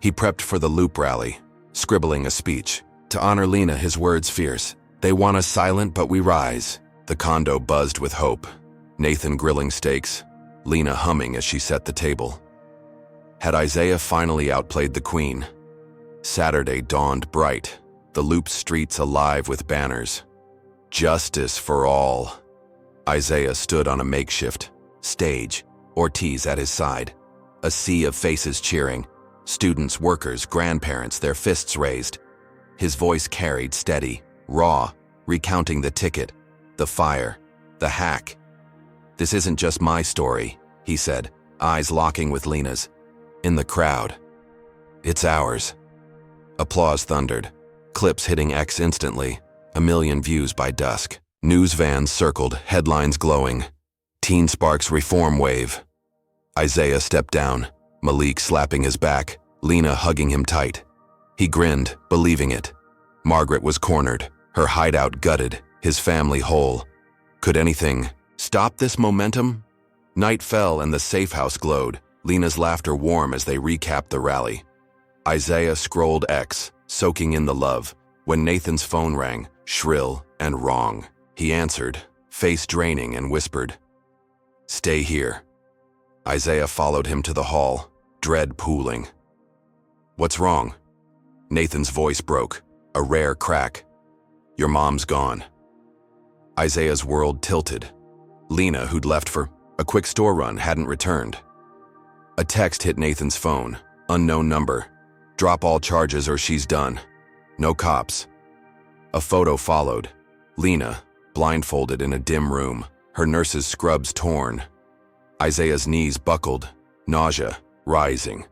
He prepped for the Loop rally, scribbling a speech. To honor Lena, his words fierce. "They want us silent, but we rise." The condo buzzed with hope. Nathan grilling steaks, Lena humming as she set the table. Had Isaiah finally outplayed the queen? Saturday dawned bright, the Loop streets alive with banners. Justice for all. Isaiah stood on a makeshift stage, Ortiz at his side. A sea of faces cheering, students, workers, grandparents, their fists raised. His voice carried steady, raw, recounting the ticket, the fire, the hack. "This isn't just my story," he said, eyes locking with Lena's. In the crowd. "It's ours." Applause thundered. Clips hitting X instantly. 1 million views by dusk. News vans circled, headlines glowing. Teen Sparks reform wave. Isaiah stepped down, Malik slapping his back, Lena hugging him tight. He grinned, believing it. Margaret was cornered, her hideout gutted, his family whole. Could anything stop this momentum? Night fell and the safe house glowed, Lena's laughter warm as they recapped the rally. Isaiah scrolled X, soaking in the love, when Nathan's phone rang, shrill and wrong. He answered, face draining, and whispered, "Stay here." Isaiah followed him to the hall, dread pooling. "What's wrong?" Nathan's voice broke, a rare crack. "Your mom's gone." Isaiah's world tilted. Lena, who'd left for a quick store run, hadn't returned. A text hit Nathan's phone, unknown number. "Drop all charges or she's done. No cops." A photo followed. Lena, blindfolded in a dim room, her nurse's scrubs torn. Isaiah's knees buckled, nausea rising.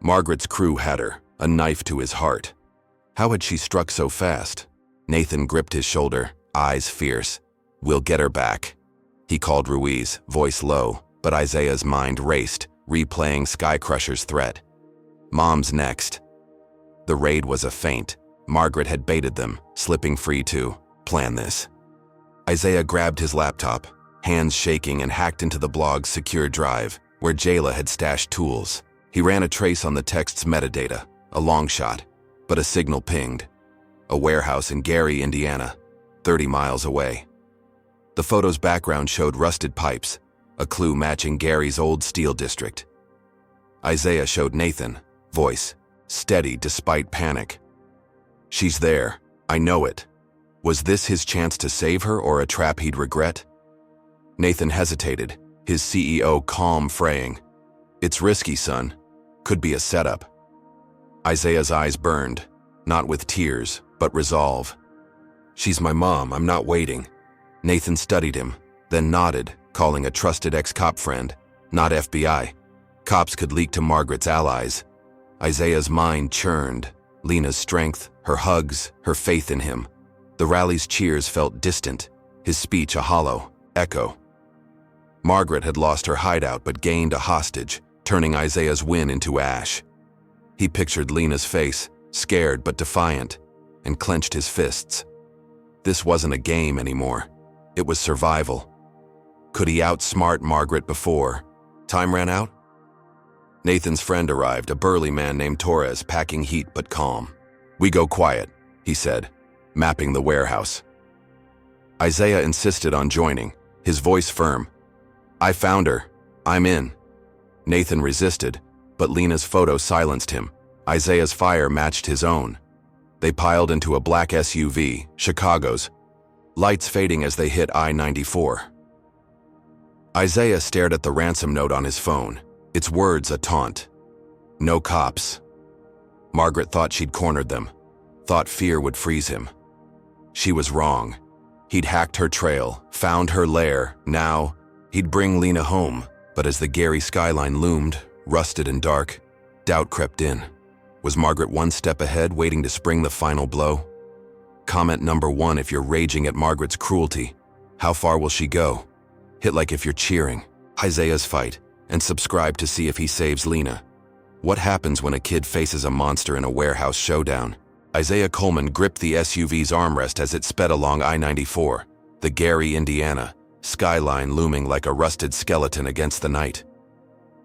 Margaret's crew had her, a knife to his heart. How had she struck so fast? Nathan gripped his shoulder, eyes fierce. "We'll get her back." He called Ruiz, voice low, but Isaiah's mind raced, replaying Sky Crusher's threat. Mom's next. The raid was a feint. Margaret had baited them, slipping free to plan this. Isaiah grabbed his laptop, hands shaking, and hacked into the blog's secure drive, where Jayla had stashed tools. He ran a trace on the text's metadata, a long shot, but a signal pinged. A warehouse in Gary, Indiana, 30 miles away. The photo's background showed rusted pipes, a clue matching Gary's old steel district. Isaiah showed Nathan, voice steady despite panic. "She's there. I know it." Was this his chance to save her or a trap he'd regret? Nathan hesitated, his CEO calm, fraying. "It's risky, son. Could be a setup." Isaiah's eyes burned, not with tears, but resolve. "She's my mom. I'm not waiting." Nathan studied him, then nodded, calling a trusted ex-cop friend, not FBI. Cops could leak to Margaret's allies. Isaiah's mind churned. Lena's strength, her hugs, her faith in him. The rally's cheers felt distant, his speech a hollow echo. Margaret had lost her hideout but gained a hostage, turning Isaiah's win into ash. He pictured Lena's face, scared but defiant, and clenched his fists. This wasn't a game anymore. It was survival. Could he outsmart Margaret before time ran out? Nathan's friend arrived, a burly man named Torres, packing heat but calm. "We go quiet," he said, mapping the warehouse. Isaiah insisted on joining, his voice firm. "I found her. I'm in." Nathan resisted, but Lena's photo silenced him. Isaiah's fire matched his own. They piled into a black SUV, Chicago's, lights fading as they hit I-94. Isaiah stared at the ransom note on his phone, its words a taunt. No cops. Margaret thought she'd cornered them, thought fear would freeze him. She was wrong. He'd hacked her trail, found her lair. Now, he'd bring Lena home. But as the Gary skyline loomed, rusted and dark, doubt crept in. Was Margaret one step ahead, waiting to spring the final blow? Comment number 1 if you're raging at Margaret's cruelty. How far will she go? Hit like if you're cheering Isaiah's fight, and subscribe to see if he saves Lena. What happens when a kid faces a monster in a warehouse showdown? Isaiah Coleman gripped the SUV's armrest as it sped along I-94, the Gary, Indiana, skyline looming like a rusted skeleton against the night.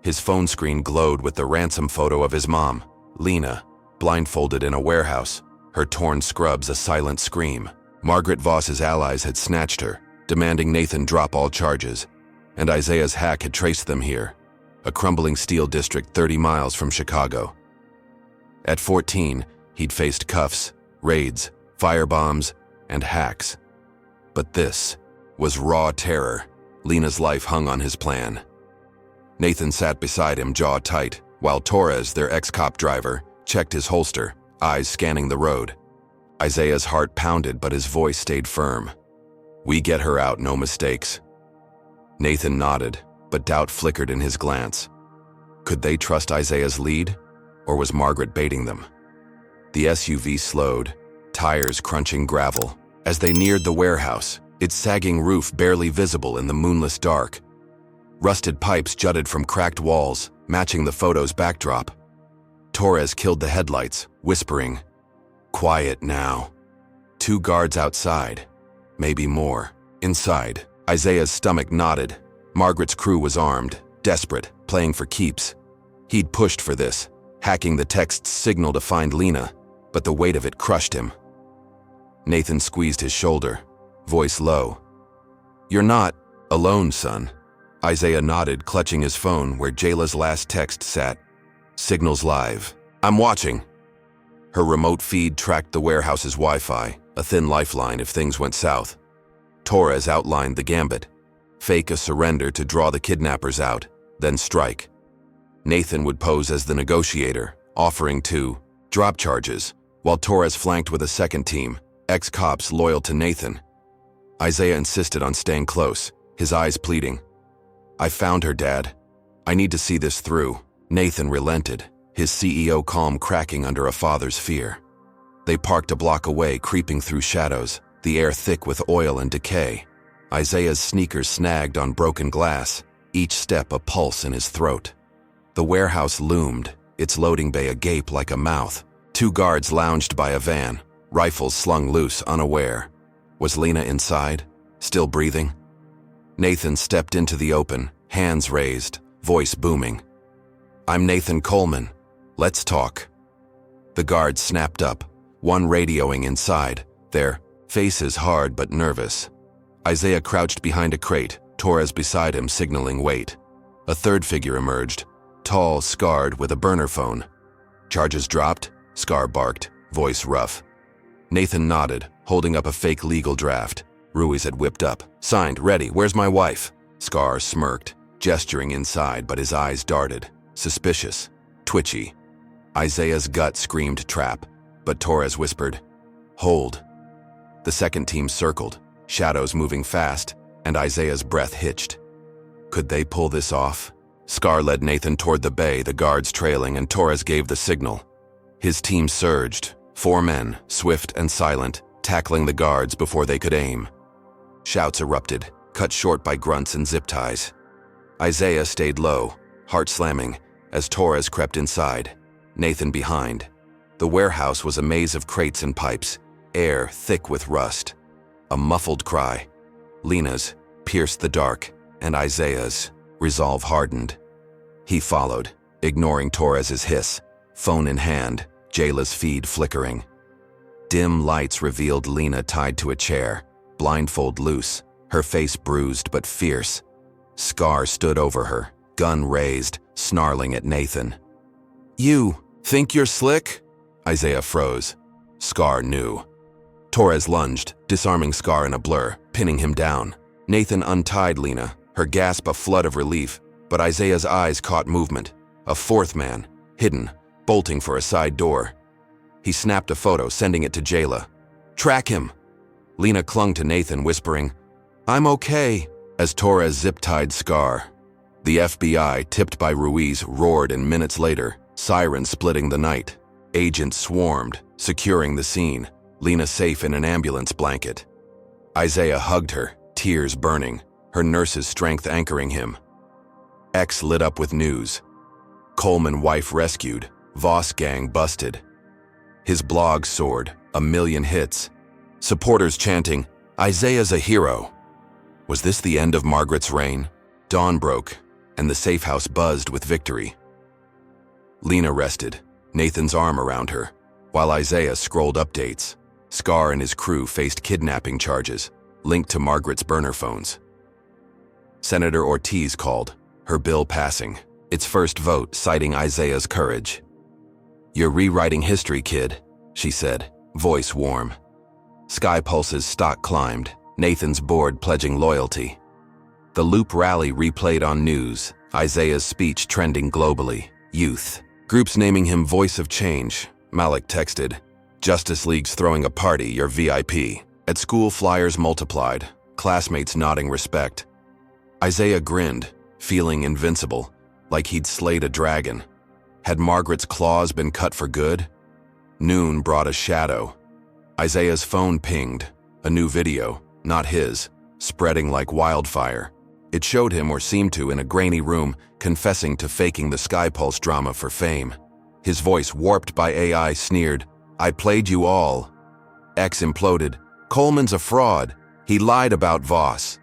His phone screen glowed with the ransom photo of his mom, Lena, blindfolded in a warehouse, her torn scrubs a silent scream. Margaret Voss's allies had snatched her, demanding Nathan drop all charges, and Isaiah's hack had traced them here, a crumbling steel district 30 miles from Chicago. At 14, he'd faced cuffs, raids, firebombs, and hacks. But this was raw terror. Lena's life hung on his plan. Nathan sat beside him, jaw tight, while Torres, their ex-cop driver, checked his holster, eyes scanning the road. Isaiah's heart pounded, but his voice stayed firm. "We get her out, no mistakes." Nathan nodded, but doubt flickered in his glance. Could they trust Isaiah's lead, or was Margaret baiting them? The SUV slowed, tires crunching gravel. As they neared the warehouse, its sagging roof barely visible in the moonless dark. Rusted pipes jutted from cracked walls, matching the photo's backdrop. Torres killed the headlights, whispering, "Quiet now." 2 guards outside, maybe more. Inside, Isaiah's stomach knotted. Margaret's crew was armed, desperate, playing for keeps. He'd pushed for this, hacking the text's signal to find Lena, but the weight of it crushed him. Nathan squeezed his shoulder, voice low. "You're not alone, son." Isaiah nodded, clutching his phone where Jayla's last text sat. "Signal's live. I'm watching." Her remote feed tracked the warehouse's Wi-Fi, a thin lifeline if things went south. Torres outlined the gambit. Fake a surrender to draw the kidnappers out, then strike. Nathan would pose as the negotiator, offering to drop charges, while Torres flanked with a second team, ex-cops loyal to Nathan. Isaiah insisted on staying close, his eyes pleading. "I found her, Dad. I need to see this through." Nathan relented, his CEO calm cracking under a father's fear. They parked a block away, creeping through shadows, the air thick with oil and decay. Isaiah's sneakers snagged on broken glass, each step a pulse in his throat. The warehouse loomed, its loading bay agape like a mouth. 2 guards lounged by a van, rifles slung loose, unaware. Was Lena inside, still breathing? Nathan stepped into the open, hands raised, voice booming. "I'm Nathan Coleman. Let's talk." The guards snapped up, one radioing inside, their faces hard but nervous. Isaiah crouched behind a crate, Torres beside him signaling wait. A third figure emerged, tall, scarred, with a burner phone. "Charges dropped?" Scar barked, voice rough. Nathan nodded, holding up a fake legal draft. Ruiz had whipped up. "Signed, ready, where's my wife?" Scar smirked, gesturing inside, but his eyes darted. Suspicious, twitchy. Isaiah's gut screamed trap, but Torres whispered, "Hold." The second team circled, shadows moving fast, and Isaiah's breath hitched. Could they pull this off? Scar led Nathan toward the bay, the guards trailing, and Torres gave the signal. His team surged, 4 men, swift and silent, tackling the guards before they could aim. Shouts erupted, cut short by grunts and zip ties. Isaiah stayed low, heart slamming, as Torres crept inside, Nathan behind. The warehouse was a maze of crates and pipes, air thick with rust. A muffled cry. Lena's pierced the dark, and Isaiah's resolve hardened. He followed, ignoring Torres's hiss, phone in hand, Jayla's feed flickering. Dim lights revealed Lena tied to a chair, blindfold loose, her face bruised but fierce. Scar stood over her, gun raised, snarling at Nathan. "You think you're slick?" Isaiah froze. Scar knew. Torres lunged, disarming Scar in a blur, pinning him down. Nathan untied Lena, her gasp a flood of relief, but Isaiah's eyes caught movement. A 4th man, hidden, bolting for a side door. He snapped a photo, sending it to Jayla. "Track him!" Lena clung to Nathan, whispering, "I'm okay," as Torres zip-tied Scar. The FBI, tipped by Ruiz, roared, and minutes later, sirens splitting the night. Agents swarmed, securing the scene, Lena safe in an ambulance blanket. Isaiah hugged her, tears burning, her nurse's strength anchoring him. X lit up with news. Coleman wife rescued, Voss gang busted. His blog soared, 1 million hits. Supporters chanting, "Isaiah's a hero." Was this the end of Margaret's reign? Dawn broke, and the safe house buzzed with victory. Lena rested, Nathan's arm around her, while Isaiah scrolled updates. Scar and his crew faced kidnapping charges, linked to Margaret's burner phones. Senator Ortiz called, her bill passing, its first vote citing Isaiah's courage. "You're rewriting history, kid," she said, voice warm. SkyPulse's stock climbed, Nathan's board pledging loyalty. The Loop rally replayed on news, Isaiah's speech trending globally. Youth. Groups naming him voice of change. Malik texted, "Justice League's throwing a party, you're VIP." At school, flyers multiplied, classmates nodding respect. Isaiah grinned, feeling invincible, like he'd slayed a dragon. Had Margaret's claws been cut for good? Noon brought a shadow. Isaiah's phone pinged. A new video, not his, spreading like wildfire. It showed him, or seemed to, in a grainy room, confessing to faking the SkyPulse drama for fame. His voice, warped by AI, sneered, "I played you all." X imploded. "Coleman's a fraud. He lied about Voss."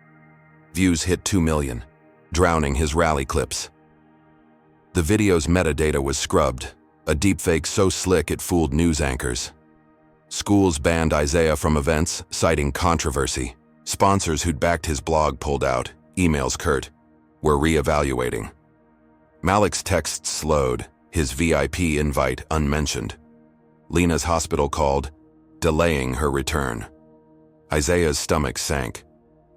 Views hit 2 million, drowning his rally clips. The video's metadata was scrubbed, a deepfake so slick it fooled news anchors. Schools banned Isaiah from events, citing controversy. Sponsors who'd backed his blog pulled out. Emails curt. "We're reevaluating." Malik's texts slowed, his VIP invite unmentioned. Lena's hospital called, delaying her return. Isaiah's stomach sank.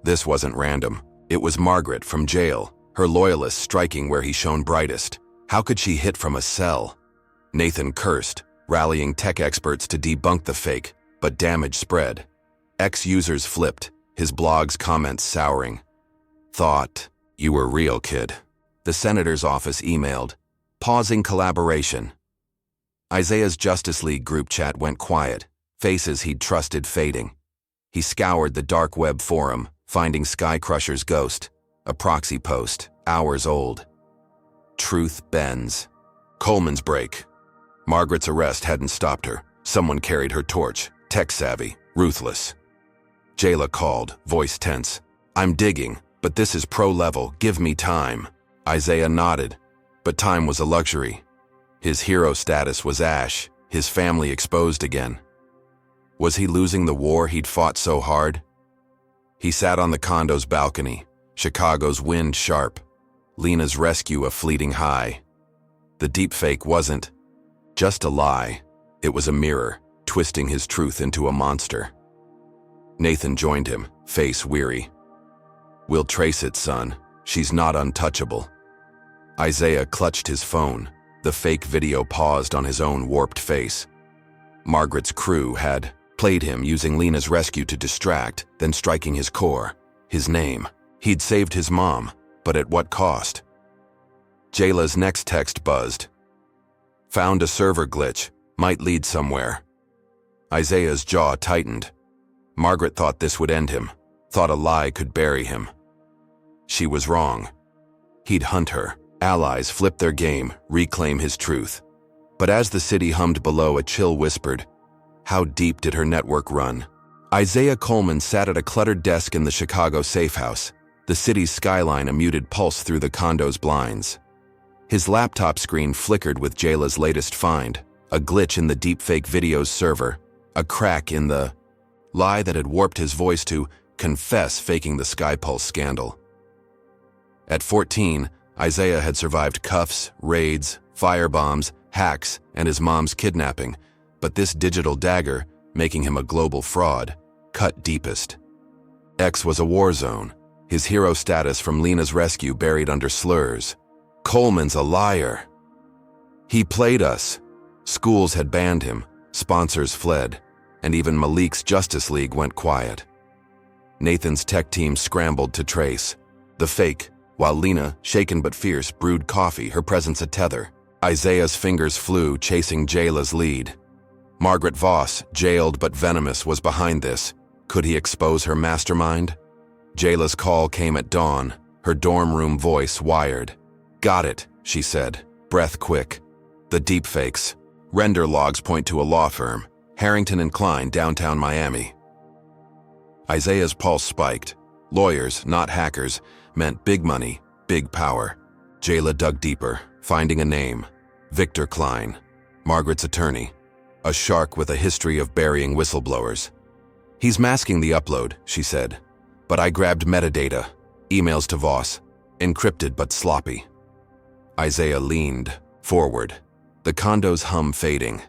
This wasn't random. It was Margaret from jail, her loyalists striking where he shone brightest. How could she hit from a cell? Nathan cursed, rallying tech experts to debunk the fake, but damage spread. Ex-users flipped, his blog's comments souring. "Thought you were real, kid." The senator's office emailed, pausing collaboration. Isaiah's Justice League group chat went quiet, faces he'd trusted fading. He scoured the dark web forum, finding Sky Crusher's ghost, a proxy post, hours old. Truth bends. Coleman's break. Margaret's arrest hadn't stopped her. Someone carried her torch, tech-savvy, ruthless. Jayla called, voice tense. "I'm digging, but this is pro-level. Give me time." Isaiah nodded, but time was a luxury. His hero status was ash, his family exposed again. Was he losing the war he'd fought so hard? He sat on the condo's balcony, Chicago's wind sharp, Lena's rescue a fleeting high. The deepfake wasn't just a lie. It was a mirror, twisting his truth into a monster. Nathan joined him, face weary. "We'll trace it, son. She's not untouchable." Isaiah clutched his phone. The fake video paused on his own warped face. Margaret's crew had played him using Lena's rescue to distract, then striking his core. His name. He'd saved his mom, but at what cost? Jayla's next text buzzed. "Found a server glitch. Might lead somewhere." Isaiah's jaw tightened. Margaret thought this would end him, thought a lie could bury him. She was wrong. He'd hunt her. Allies flip their game, reclaim his truth. But as the city hummed below, a chill whispered, how deep did her network run? Isaiah Coleman sat at a cluttered desk in the Chicago safe house, the city's skyline a muted pulse through the condo's blinds. His laptop screen flickered with Jayla's latest find, a glitch in the deepfake video's server, a crack in the lie that had warped his voice to confess faking the SkyPulse scandal. At 14, Isaiah had survived cuffs, raids, firebombs, hacks, and his mom's kidnapping, but this digital dagger, making him a global fraud, cut deepest. X was a war zone, his hero status from Lena's rescue buried under slurs. Coleman's a liar. He played us. Schools had banned him, sponsors fled, and even Malik's Justice League went quiet. Nathan's tech team scrambled to trace the fake, while Lena, shaken but fierce, brewed coffee, her presence a tether. Isaiah's fingers flew, chasing Jayla's lead. Margaret Voss, jailed but venomous, was behind this. Could he expose her mastermind? Jayla's call came at dawn, her dorm room voice wired. "Got it," she said, breath quick. "The deepfakes. Render logs point to a law firm, Harrington and Kline, downtown Miami." Isaiah's pulse spiked. Lawyers, not hackers, meant big money, big power. Jayla dug deeper, finding a name. Victor Kline, Margaret's attorney. A shark with a history of burying whistleblowers. "He's masking the upload," she said. "But I grabbed metadata, emails to Voss, encrypted but sloppy." Isaiah leaned forward, the condo's hum fading.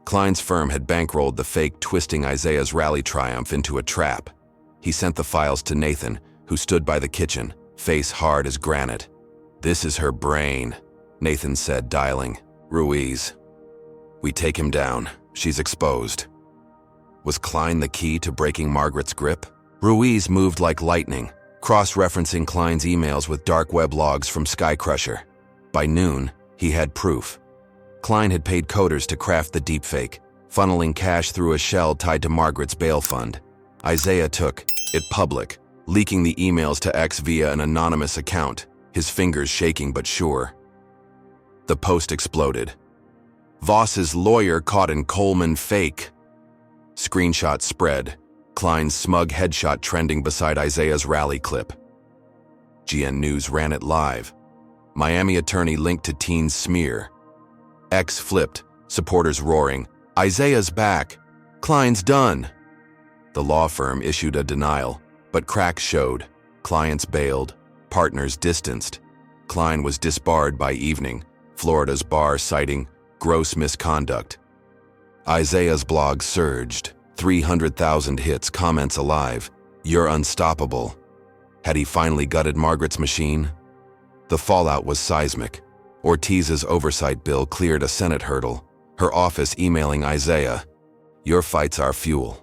Kline's firm had bankrolled the fake, twisting Isaiah's rally triumph into a trap. He sent the files to Nathan, who stood by the kitchen, face hard as granite. "This is her brain," Nathan said, dialing. "Ruiz. We take him down. She's exposed." Was Kline the key to breaking Margaret's grip? Ruiz moved like lightning, cross-referencing Kline's emails with dark web logs from Sky Crusher. By noon, he had proof. Kline had paid coders to craft the deepfake, funneling cash through a shell tied to Margaret's bail fund. Isaiah took it public, leaking the emails to X via an anonymous account, his fingers shaking but sure. The post exploded. Voss's lawyer caught in Coleman fake. Screenshot spread, Kline's smug headshot trending beside Isaiah's rally clip. GN News ran it live. Miami attorney linked to teen's smear. X flipped, supporters roaring, "Isaiah's back! Kline's done!" The law firm issued a denial, but cracks showed. Clients bailed, partners distanced. Kline was disbarred by evening, Florida's bar citing gross misconduct. Isaiah's blog surged, 300,000 hits, comments alive. "You're unstoppable." Had he finally gutted Margaret's machine? The fallout was seismic. Ortiz's oversight bill cleared a Senate hurdle, her office emailing Isaiah, "Your fight's our fuel."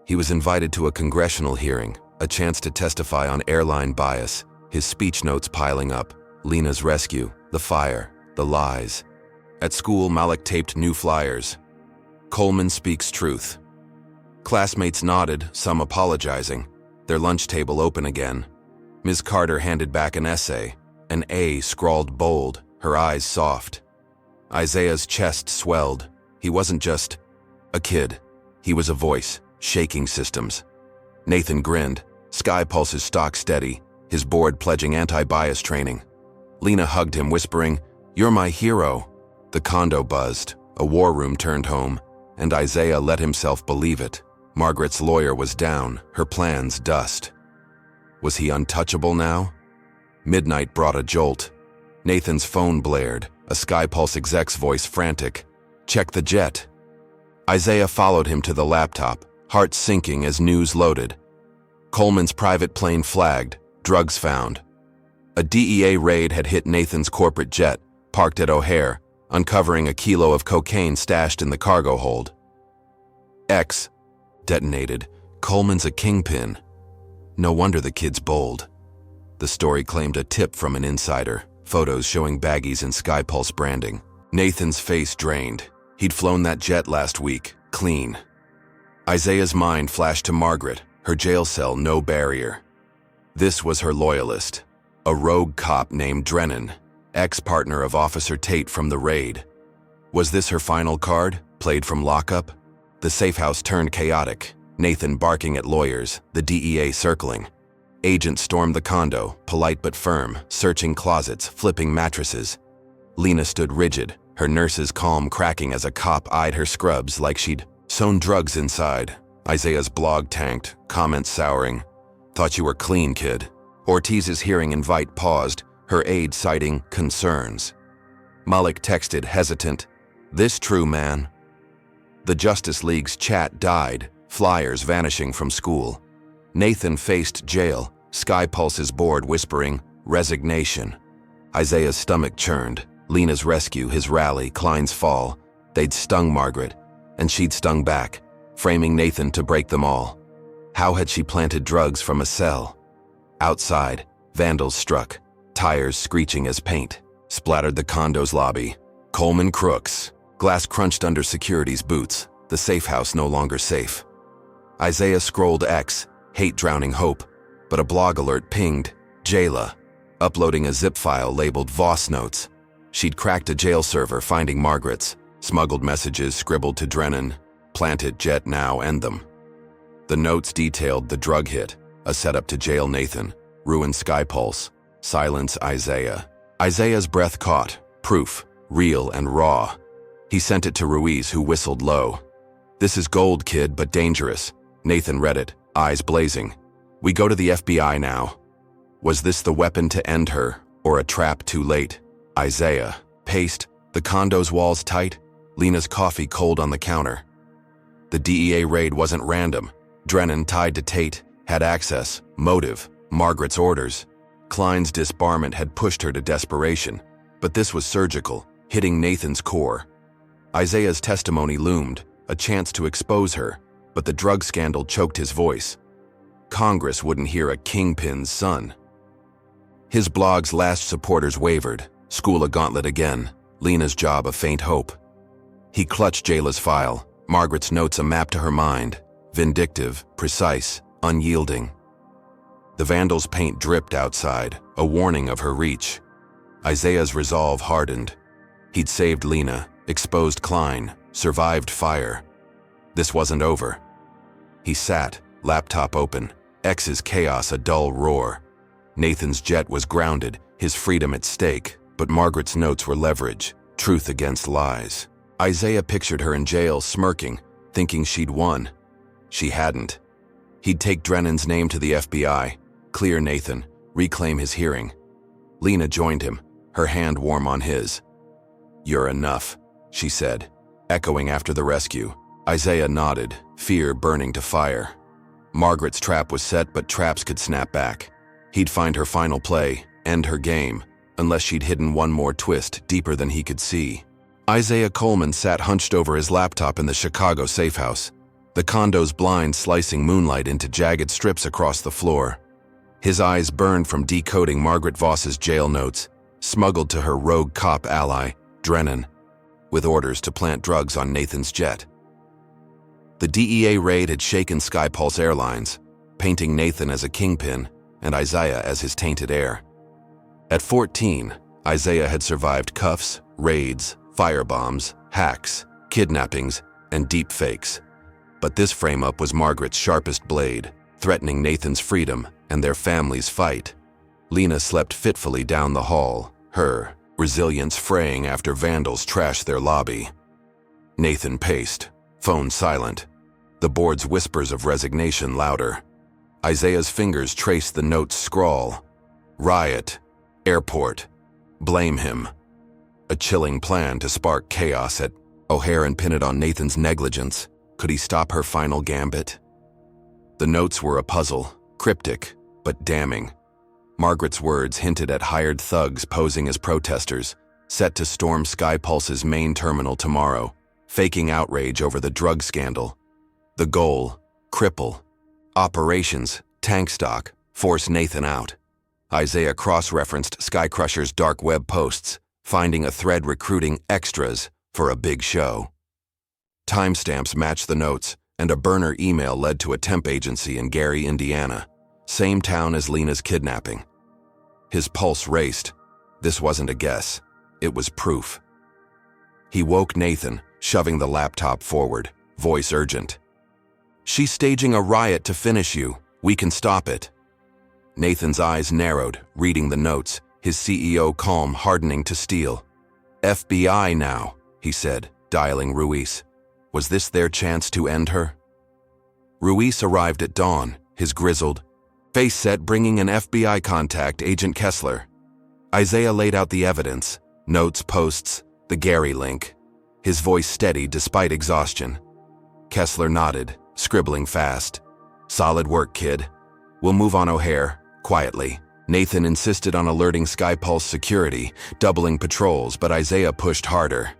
He was invited to a congressional hearing, a chance to testify on airline bias, his speech notes piling up, Lena's rescue, the fire, the lies. At school, Malik taped new flyers. Coleman speaks truth. Classmates nodded, some apologizing. Their lunch table open again. Ms. Carter handed back an essay, an A scrawled bold, her eyes soft. Isaiah's chest swelled. He wasn't just a kid. He was a voice, shaking systems. Nathan grinned, SkyPulse's stock steady, his board pledging anti-bias training. Lena hugged him, whispering, "You're my hero." The condo buzzed, a war room turned home, and Isaiah let himself believe it. Margaret's lawyer was down, her plans dust. Was he untouchable now? Midnight brought a jolt. Nathan's phone blared, a SkyPulse exec's voice frantic. "Check the jet." Isaiah followed him to the laptop, heart sinking as news loaded. Coleman's private plane flagged, drugs found. A DEA raid had hit Nathan's corporate jet, parked at O'Hare, uncovering a kilo of cocaine stashed in the cargo hold. X detonated. Coleman's a kingpin. No wonder the kid's bold. The story claimed a tip from an insider, photos showing baggies and SkyPulse branding. Nathan's face drained. He'd flown that jet last week, clean. Isaiah's mind flashed to Margaret, her jail cell no barrier. This was her loyalist, a rogue cop named Drennan, ex-partner of Officer Tate from the raid. Was this her final card, played from lockup? The safe house turned chaotic, Nathan barking at lawyers, the DEA circling. Agents stormed the condo, polite but firm, searching closets, flipping mattresses. Lena stood rigid, her nurse's calm cracking as a cop eyed her scrubs like she'd sewn drugs inside. Isaiah's blog tanked, comments souring. "Thought you were clean, kid." Ortiz's hearing invite paused, her aide citing concerns. Malik texted, hesitant, "This true, man?" The Justice League's chat died, flyers vanishing from school. Nathan faced jail, SkyPulse's board whispering, resignation. Isaiah's stomach churned. Lena's rescue, his rally, Kline's fall. They'd stung Margaret, and she'd stung back, framing Nathan to break them all. How had she planted drugs from a cell? Outside, vandals struck, tires screeching as paint, splattered the condo's lobby. Coleman crooks, glass crunched under security's boots, the safe house no longer safe. Isaiah scrolled X, hate drowning hope, but a blog alert pinged, Jayla, uploading a zip file labeled Voss Notes. She'd cracked a jail server finding Margaret's, smuggled messages scribbled to Drennan, planted jet now, end them. The notes detailed the drug hit, a setup to jail Nathan, ruin SkyPulse, silence Isaiah. Isaiah's breath caught, proof, real and raw. He sent it to Ruiz, who whistled low. "This is gold, kid, but dangerous." Nathan read it, eyes blazing. "We go to the FBI now." Was this the weapon to end her, or a trap too late? Isaiah paced, the condo's walls tight, Lena's coffee cold on the counter. The DEA raid wasn't random. Drennan, tied to Tate, had access, motive, Margaret's orders. Kline's disbarment had pushed her to desperation, but this was surgical, hitting Nathan's core. Isaiah's testimony loomed, a chance to expose her, but the drug scandal choked his voice. Congress wouldn't hear a kingpin's son. His blog's last supporters wavered, school a gauntlet again, Lena's job a faint hope. He clutched Jayla's file, Margaret's notes a map to her mind, vindictive, precise, unyielding. The vandal's paint dripped outside, a warning of her reach. Isaiah's resolve hardened. He'd saved Lena, exposed Kline, survived fire. This wasn't over. He sat, laptop open, X's chaos a dull roar. Nathan's jet was grounded, his freedom at stake, but Margaret's notes were leverage, truth against lies. Isaiah pictured her in jail, smirking, thinking she'd won. She hadn't. He'd take Drennan's name to the FBI, clear Nathan, reclaim his hearing. Lena joined him, her hand warm on his. "You're enough," she said, echoing after the rescue. Isaiah nodded, fear burning to fire. Margaret's trap was set, but traps could snap back. He'd find her final play, end her game, unless she'd hidden one more twist deeper than he could see. Isaiah Coleman sat hunched over his laptop in the Chicago safe house, the condo's blinds slicing moonlight into jagged strips across the floor. His eyes burned from decoding Margaret Voss's jail notes, smuggled to her rogue cop ally, Drennan, with orders to plant drugs on Nathan's jet. The DEA raid had shaken SkyPulse Airlines, painting Nathan as a kingpin and Isaiah as his tainted heir. At 14, Isaiah had survived cuffs, raids, firebombs, hacks, kidnappings, and deepfakes. But this frame-up was Margaret's sharpest blade, threatening Nathan's freedom and their family's fight. Lena slept fitfully down the hall, her resilience fraying after vandals trashed their lobby. Nathan paced, phone silent, the board's whispers of resignation louder. Isaiah's fingers traced the note's scrawl. Riot, airport, blame him. A chilling plan to spark chaos at O'Hare and pin it on Nathan's negligence. Could he stop her final gambit? The notes were a puzzle, cryptic, but damning. Margaret's words hinted at hired thugs posing as protesters, set to storm SkyPulse's main terminal tomorrow, faking outrage over the drug scandal. The goal, cripple. Operations, tank stock, force Nathan out. Isaiah cross-referenced Skycrusher's dark web posts, finding a thread recruiting extras for a big show. Timestamps matched the notes, and a burner email led to a temp agency in Gary, Indiana, same town as Lena's kidnapping. His pulse raced. This wasn't a guess. It was proof. He woke Nathan, shoving the laptop forward, voice urgent. "She's staging a riot to finish you. We can stop it." Nathan's eyes narrowed, reading the notes, his CEO calm hardening to steel. "FBI now," he said, dialing Ruiz. Was this their chance to end her? Ruiz arrived at dawn, his grizzled face set bringing an FBI contact, Agent Kessler. Isaiah laid out the evidence, notes, posts, the Gary link, his voice steady despite exhaustion. Kessler nodded, scribbling fast. "Solid work, kid. We'll move on O'Hare, quietly." Nathan insisted on alerting SkyPulse security, doubling patrols, but Isaiah pushed harder.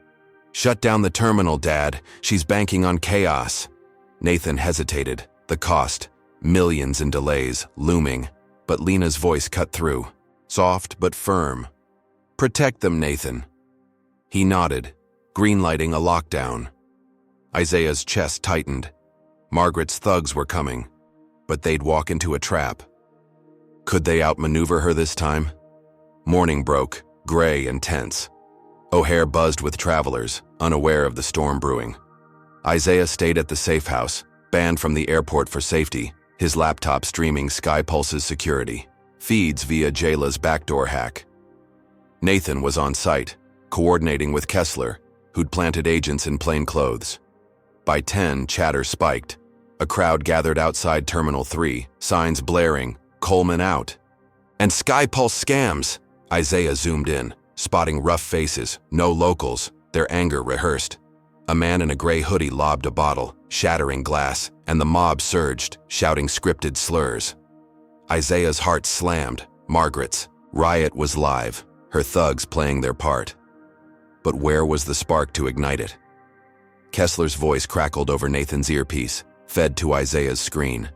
"Shut down the terminal, Dad. She's banking on chaos." Nathan hesitated, the cost, millions in delays, looming, but Lena's voice cut through, soft but firm. "Protect them, Nathan." He nodded, greenlighting a lockdown. Isaiah's chest tightened. Margaret's thugs were coming, but they'd walk into a trap. Could they outmaneuver her this time? Morning broke, gray and tense. O'Hare buzzed with travelers, unaware of the storm brewing. Isaiah stayed at the safe house, banned from the airport for safety, his laptop streaming SkyPulse's security, feeds via Jayla's backdoor hack. Nathan was on site, coordinating with Kessler, who'd planted agents in plain clothes. By 10, chatter spiked. A crowd gathered outside Terminal 3, signs blaring, Coleman out. "And SkyPulse scams!" Isaiah zoomed in, spotting rough faces, no locals, their anger rehearsed. A man in a gray hoodie lobbed a bottle, shattering glass, and the mob surged, shouting scripted slurs. Isaiah's heart slammed. Margaret's riot was live, her thugs playing their part. But where was the spark to ignite it? Kessler's voice crackled over Nathan's earpiece, fed to Isaiah's screen.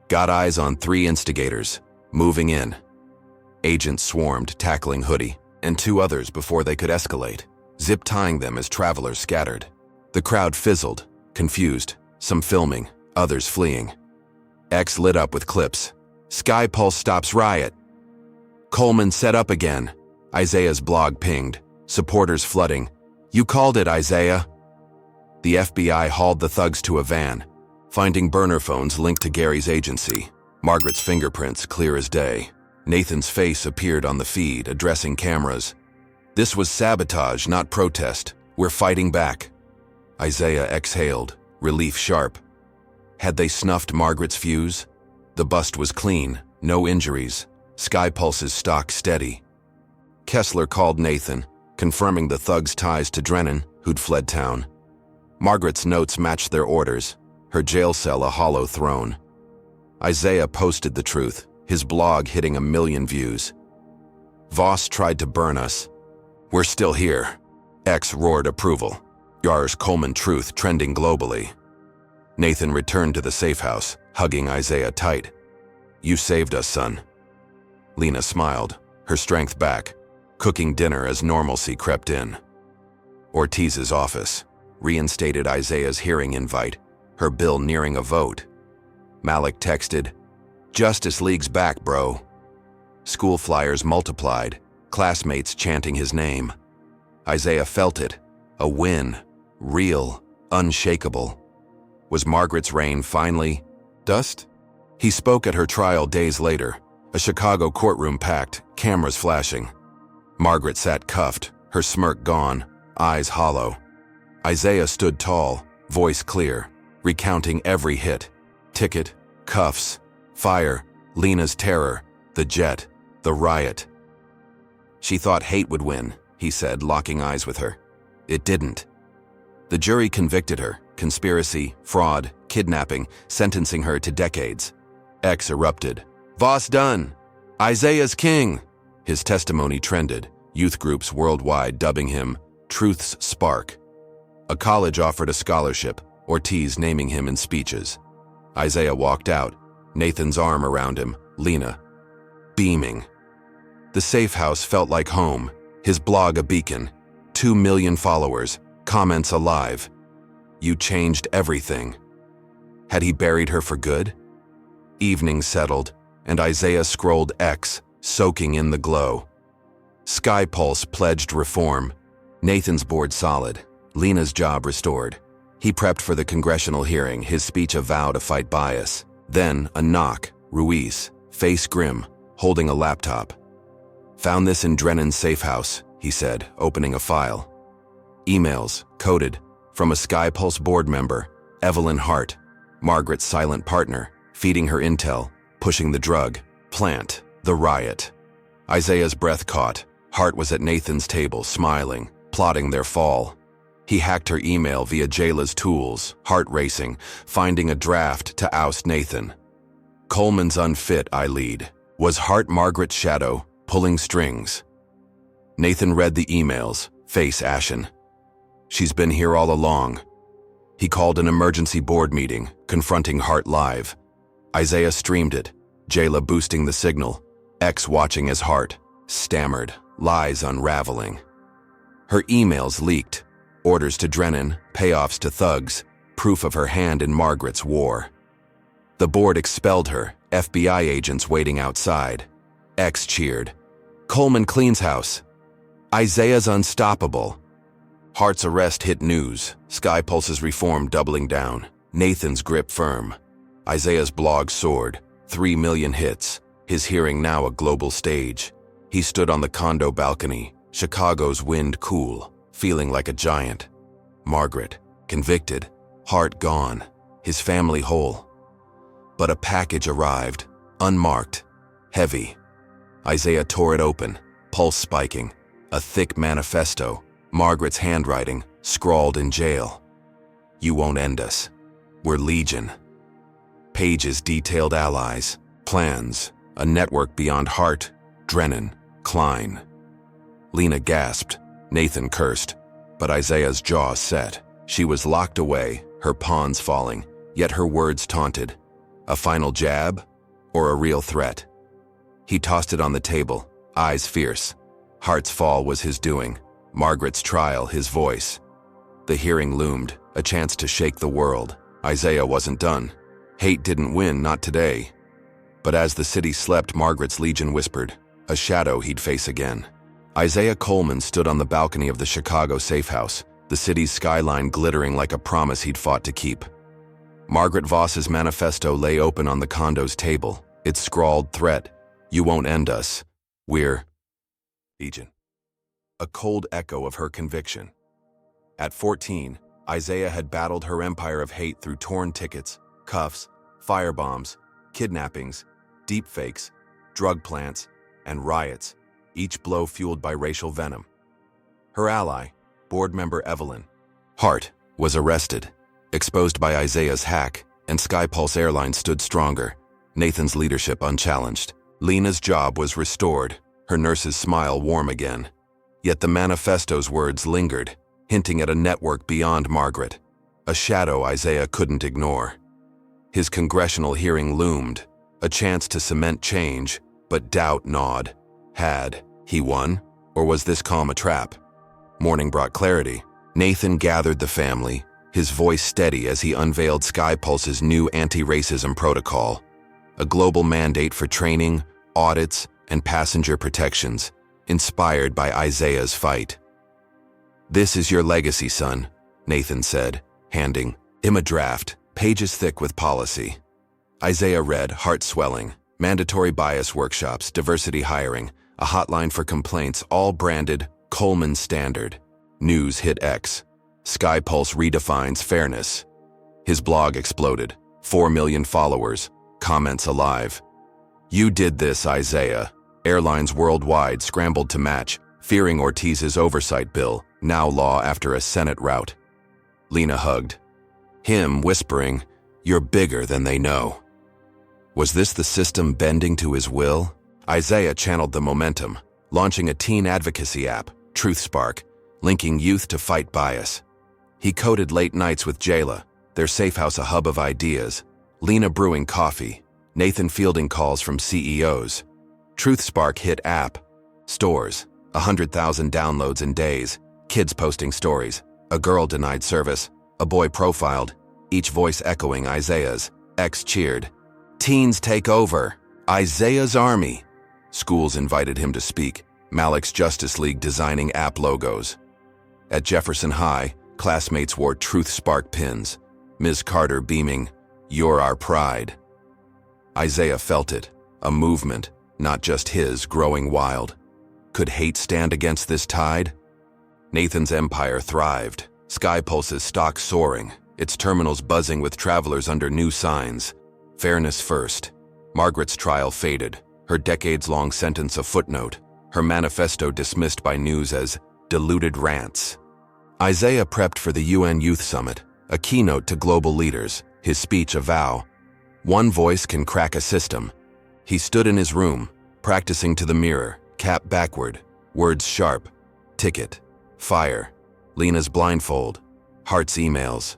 "Got eyes on 3 instigators. Moving in." Agents swarmed, tackling Hoodie, and 2 others before they could escalate, zip-tying them as travelers scattered. The crowd fizzled, confused, some filming, others fleeing. X lit up with clips. SkyPulse stops riot. Coleman set up again. Isaiah's blog pinged. Supporters flooding. You called it, Isaiah. The FBI hauled the thugs to a van, finding burner phones linked to Gary's agency. Margaret's fingerprints clear as day. Nathan's face appeared on the feed, addressing cameras. This was sabotage, not protest. We're fighting back. Isaiah exhaled, relief sharp. Had they snuffed Margaret's fuse? The bust was clean, no injuries. SkyPulse's stock steady. Kessler called Nathan, confirming the thugs' ties to Drennan, who'd fled town. Margaret's notes matched their orders, her jail cell a hollow throne. Isaiah posted the truth, his blog hitting 1 million views. Voss tried to burn us. We're still here. X roared approval. Yar's Coleman truth trending globally. Nathan returned to the safe house, hugging Isaiah tight. You saved us, son. Lena smiled, her strength back, cooking dinner as normalcy crept in. Ortiz's office reinstated Isaiah's hearing invite, her bill nearing a vote. Malik texted, Justice League's back, bro. School flyers multiplied, classmates chanting his name. Isaiah felt it, a win, real, unshakable. Was Margaret's reign finally dust? He spoke at her trial days later, a Chicago courtroom packed, cameras flashing. Margaret sat cuffed, her smirk gone, eyes hollow. Isaiah stood tall, voice clear, recounting every hit. Ticket, cuffs, fire, Lena's terror, the jet, the riot. She thought hate would win, he said, locking eyes with her. It didn't. The jury convicted her, conspiracy, fraud, kidnapping, sentencing her to decades. X erupted. Voss done! Isaiah's king! His testimony trended, youth groups worldwide dubbing him TruthSpark. A college offered a scholarship, Ortiz naming him in speeches. Isaiah walked out, Nathan's arm around him, Lena, beaming. The safe house felt like home, his blog a beacon, 2 million followers, comments alive. You changed everything. Had he buried her for good? Evening settled, and Isaiah scrolled X, soaking in the glow. SkyPulse pledged reform. Nathan's board solid, Lena's job restored. He prepped for the congressional hearing, his speech a vow to fight bias. Then, a knock, Ruiz, face grim, holding a laptop. Found this in Drennan's safe house, he said, opening a file. Emails, coded, from a SkyPulse board member, Evelyn Hart, Margaret's silent partner, feeding her intel, pushing the drug, plant, the riot. Isaiah's breath caught. Hart was at Nathan's table, smiling, plotting their fall. He hacked her email via Jayla's tools, heart racing, finding a draft to oust Nathan. Coleman's unfit, I lead. Was Hart Margaret's shadow, pulling strings? Nathan read the emails, face ashen. She's been here all along. He called an emergency board meeting, confronting Hart live. Isaiah streamed it, Jayla boosting the signal, X watching as Hart stammered, lies unraveling. Her emails leaked, orders to Drennan, payoffs to thugs, proof of her hand in Margaret's war. The board expelled her, FBI agents waiting outside. X cheered. Coleman cleans house. Isaiah's unstoppable. Hart's arrest hit news, SkyPulse's reform doubling down, Nathan's grip firm. Isaiah's blog soared, 3 million hits, his hearing now a global stage. He stood on the condo balcony, Chicago's wind cool, feeling like a giant. Margaret, convicted, Hart gone, his family whole. But a package arrived, unmarked, heavy. Isaiah tore it open, pulse spiking, a thick manifesto, Margaret's handwriting, scrawled in jail. You won't end us. We're legion. Pages detailed allies, plans, a network beyond Hart, Drennan, Kline. Lena gasped, Nathan cursed, but Isaiah's jaw set. She was locked away, her pawns falling, yet her words taunted. A final jab, or a real threat? He tossed it on the table, eyes fierce. Hart's fall was his doing, Margaret's trial his voice. The hearing loomed, a chance to shake the world. Isaiah wasn't done. Hate didn't win, not today. But as the city slept, Margaret's legion whispered, a shadow he'd face again. Isaiah Coleman stood on the balcony of the Chicago safe house, the city's skyline glittering like a promise he'd fought to keep. Margaret Voss's manifesto lay open on the condo's table, its scrawled threat, "You won't end us. We're Legion." A cold echo of her conviction. At 14, Isaiah had battled her empire of hate through torn tickets, cuffs, firebombs, kidnappings, deepfakes, drug plants, and riots, each blow fueled by racial venom. Her ally, board member Evelyn Hart, was arrested, exposed by Isaiah's hack, and SkyPulse Airlines stood stronger, Nathan's leadership unchallenged. Lena's job was restored, her nurse's smile warm again. Yet the manifesto's words lingered, hinting at a network beyond Margaret, a shadow Isaiah couldn't ignore. His congressional hearing loomed, a chance to cement change, but doubt gnawed. Had he won, or was this calm a trap? Morning brought clarity. Nathan gathered the family, his voice steady as he unveiled SkyPulse's new anti-racism protocol, a global mandate for training, audits, and passenger protections, inspired by Isaiah's fight. "This is your legacy, son," Nathan said, handing him a draft, pages thick with policy. Isaiah read, heart swelling, mandatory bias workshops, diversity hiring, a hotline for complaints, all branded Coleman Standard. News hit X. SkyPulse redefines fairness. His blog exploded, 4 million followers, comments alive. "You did this, Isaiah." Airlines worldwide scrambled to match, fearing Ortiz's oversight bill, now law after a Senate rout. Lena hugged him, whispering, "You're bigger than they know." Was this the system bending to his will? Isaiah channeled the momentum, launching a teen advocacy app, TruthSpark, linking youth to fight bias. He coded late nights with Jayla, their safe house a hub of ideas, Lena brewing coffee, Nathan fielding calls from CEOs. TruthSpark hit app stores, 100,000 downloads in days, kids posting stories, a girl denied service, a boy profiled, each voice echoing Isaiah's. X cheered, "Teens take over, Isaiah's army." Schools invited him to speak, Malik's Justice League designing app logos. At Jefferson High, classmates wore TruthSpark pins, Ms. Carter beaming, "You're our pride." Isaiah felt it, a movement, not just his, growing wild. Could hate stand against this tide? Nathan's empire thrived, SkyPulse's stock soaring, its terminals buzzing with travelers under new signs. Fairness first. Margaret's trial faded, her decades-long sentence a footnote, her manifesto dismissed by news as diluted rants. Isaiah prepped for the UN Youth Summit, a keynote to global leaders, his speech a vow. One voice can crack a system. He stood in his room, practicing to the mirror, cap backward, words sharp, ticket, fire, Lena's blindfold, Hart's emails.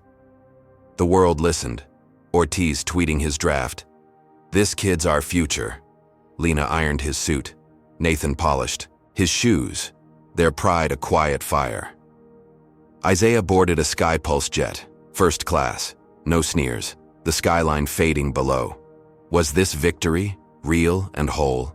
The world listened, Ortiz tweeting his draft. "This kid's our future." Lena ironed his suit, Nathan polished, his shoes, their pride a quiet fire. Isaiah boarded a SkyPulse jet, first class, no sneers, the skyline fading below. Was this victory, real and whole?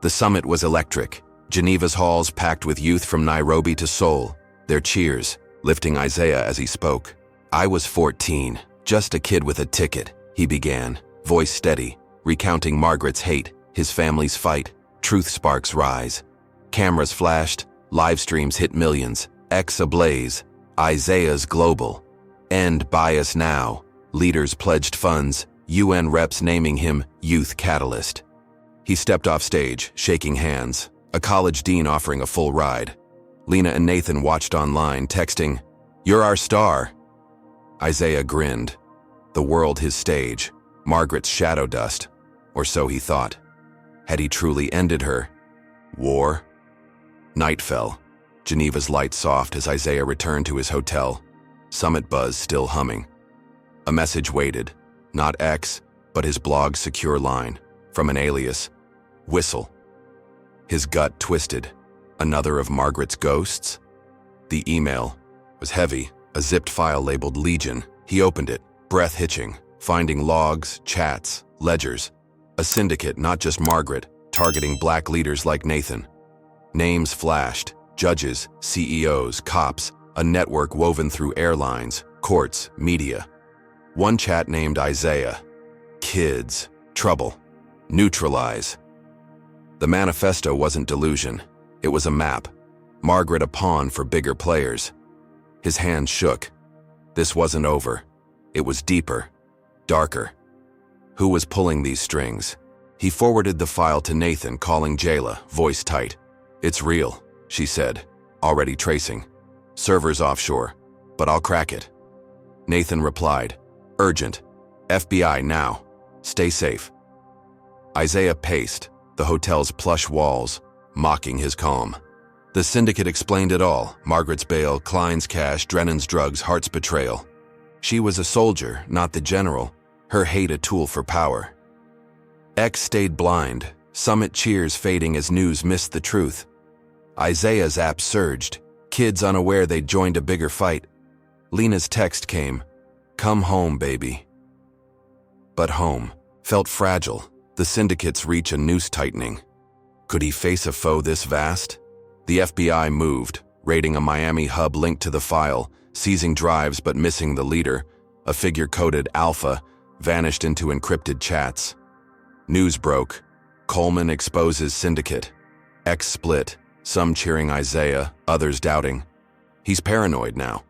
The summit was electric, Geneva's halls packed with youth from Nairobi to Seoul, their cheers, lifting Isaiah as he spoke. "I was 14, just a kid with a ticket," he began, voice steady, recounting Margaret's hate, his family's fight, TruthSpark's rise. Cameras flashed, live streams hit millions, X ablaze, Isaiah's global. End bias now, leaders pledged funds, UN reps naming him Youth Catalyst. He stepped off stage, shaking hands, a college dean offering a full ride. Lena and Nathan watched online, texting, "You're our star." Isaiah grinned. The world his stage, Margaret's shadow dust, or so he thought. Had he truly ended her war? Night fell, Geneva's light soft as Isaiah returned to his hotel, summit buzz still humming. A message waited, not X, but his blog's secure line, from an alias, Whistle. His gut twisted. Another of Margaret's ghosts? The email was heavy, A zipped file labeled Legion. He opened it, breath hitching, finding logs, chats, ledgers. A syndicate, not just Margaret, targeting black leaders like Nathan. Names flashed, judges, CEOs, cops, a network woven through airlines, courts, media. One chat named Isaiah. Kids. Trouble. Neutralize. The manifesto wasn't delusion. It was a map. Margaret a pawn for bigger players. His hand shook. This wasn't over. It was deeper. Darker. Who was pulling these strings? He forwarded the file to Nathan, calling Jayla, voice tight. "It's real," she said, already tracing. "Servers offshore, but I'll crack it." Nathan replied, "Urgent. FBI now. Stay safe." Isaiah paced, the hotel's plush walls, mocking his calm. The syndicate explained it all: Margaret's bail, Kline's cash, Drennan's drugs, Hart's betrayal. She was a soldier, not the general, her hate a tool for power. X stayed blind, summit cheers fading as news missed the truth. Isaiah's app surged, kids unaware they'd joined a bigger fight. Lena's text came, "Come home, baby." But home felt fragile, the syndicate's reach a noose tightening. Could he face a foe this vast? The FBI moved, raiding a Miami hub linked to the file, seizing drives but missing the leader. A figure coded Alpha vanished into encrypted chats. News broke. Coleman exposes syndicate. X split, some cheering Isaiah, others doubting. He's paranoid now.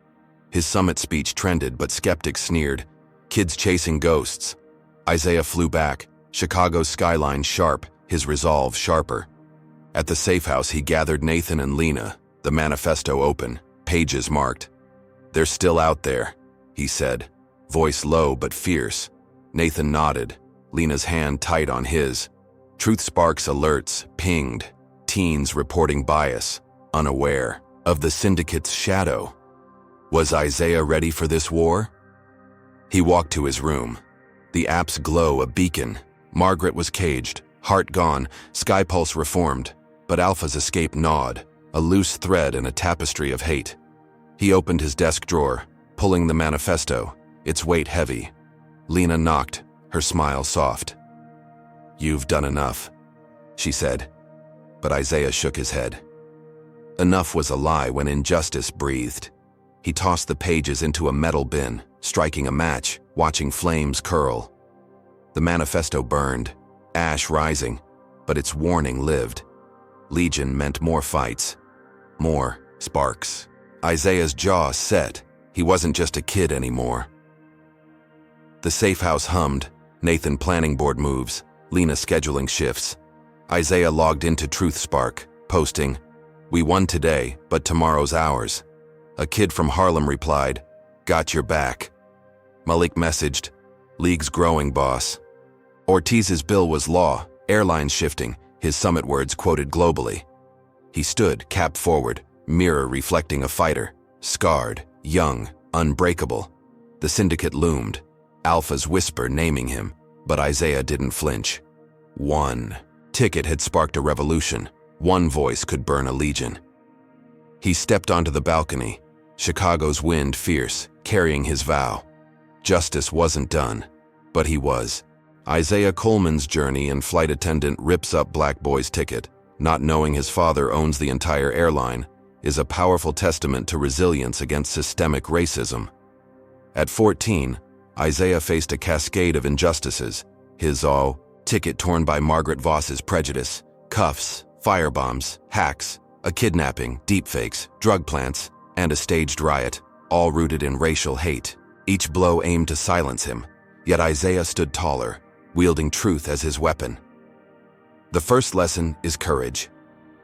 His summit speech trended, but skeptics sneered. Kids chasing ghosts. Isaiah flew back, Chicago's skyline sharp, his resolve sharper. At the safe house, he gathered Nathan and Lena, the manifesto open, pages marked. "They're still out there," he said, voice low but fierce. Nathan nodded, Lena's hand tight on his. TruthSpark's alerts pinged, teens reporting bias, unaware of the syndicate's shadow. Was Isaiah ready for this war? He walked to his room. The app's glow a beacon. Margaret was caged, Hart gone, SkyPulse reformed, but Alpha's escape gnawed, a loose thread in a tapestry of hate. He opened his desk drawer, pulling the manifesto, its weight heavy. Lena knocked, her smile soft. "You've done enough," she said, but Isaiah shook his head. Enough was a lie when injustice breathed. He tossed the pages into a metal bin, striking a match, watching flames curl. The manifesto burned, ash rising, but its warning lived. Legion meant more fights, more sparks. Isaiah's jaw set. He wasn't just a kid anymore. The safe house hummed, Nathan planning board moves, Lena scheduling shifts. Isaiah logged into TruthSpark, posting, "We won today, but tomorrow's ours." A kid from Harlem replied, "Got your back." Malik messaged, "League's growing, boss." Ortiz's bill was law, airlines shifting, his summit words quoted globally. He stood, cap forward, mirror reflecting a fighter, scarred, young, unbreakable. The syndicate loomed, Alpha's whisper naming him, but Isaiah didn't flinch. One ticket had sparked a revolution. One voice could burn a legion. He stepped onto the balcony, Chicago's wind fierce, carrying his vow. Justice wasn't done, but he was. Isaiah Coleman's journey and flight attendant rips up black boy's ticket, not knowing his father owns the entire airline, is a powerful testament to resilience against systemic racism. At 14, Isaiah faced a cascade of injustices. His ticket torn by Margaret Voss's prejudice, cuffs, firebombs, hacks, a kidnapping, deepfakes, drug plants, and a staged riot, all rooted in racial hate. Each blow aimed to silence him, yet Isaiah stood taller, wielding truth as his weapon. The first lesson is courage.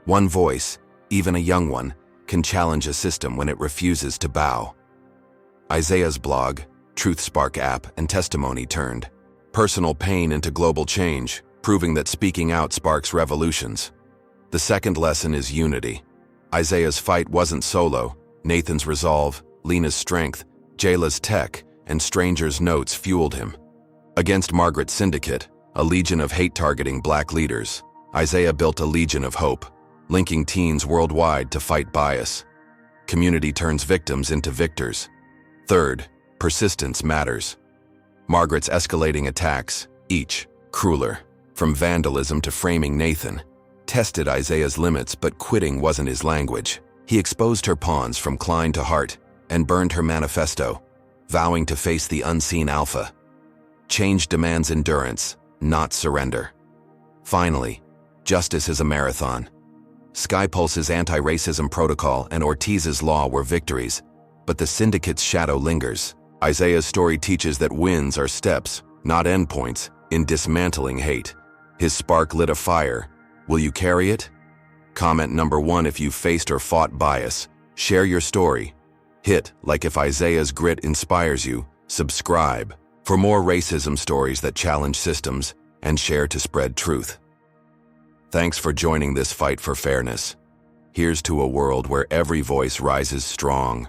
One voice, even a young one, can challenge a system when it refuses to bow. Isaiah's blog, TruthSpark app, and testimony turned personal pain into global change, proving that speaking out sparks revolutions. The second lesson is unity. Isaiah's fight wasn't solo. Nathan's resolve, Lena's strength, Jayla's tech, and strangers' notes fueled him. Against Margaret's syndicate, a legion of hate-targeting black leaders, Isaiah built a legion of hope, linking teens worldwide to fight bias. Community turns victims into victors. Third, persistence matters. Margaret's escalating attacks, each crueler, from vandalism to framing Nathan, tested Isaiah's limits, but quitting wasn't his language. He exposed her pawns from Kline to Hart and burned her manifesto, vowing to face the unseen alpha. Change demands endurance, not surrender. Finally, justice is a marathon. SkyPulse's anti-racism protocol and Ortiz's law were victories, but the syndicate's shadow lingers. Isaiah's story teaches that wins are steps, not endpoints, in dismantling hate. His spark lit a fire. Will you carry it? Comment number 1 if you've faced or fought bias. Share your story. Hit like if Isaiah's grit inspires you. Subscribe for more racism stories that challenge systems, and share to spread truth. Thanks for joining this fight for fairness. Here's to a world where every voice rises strong.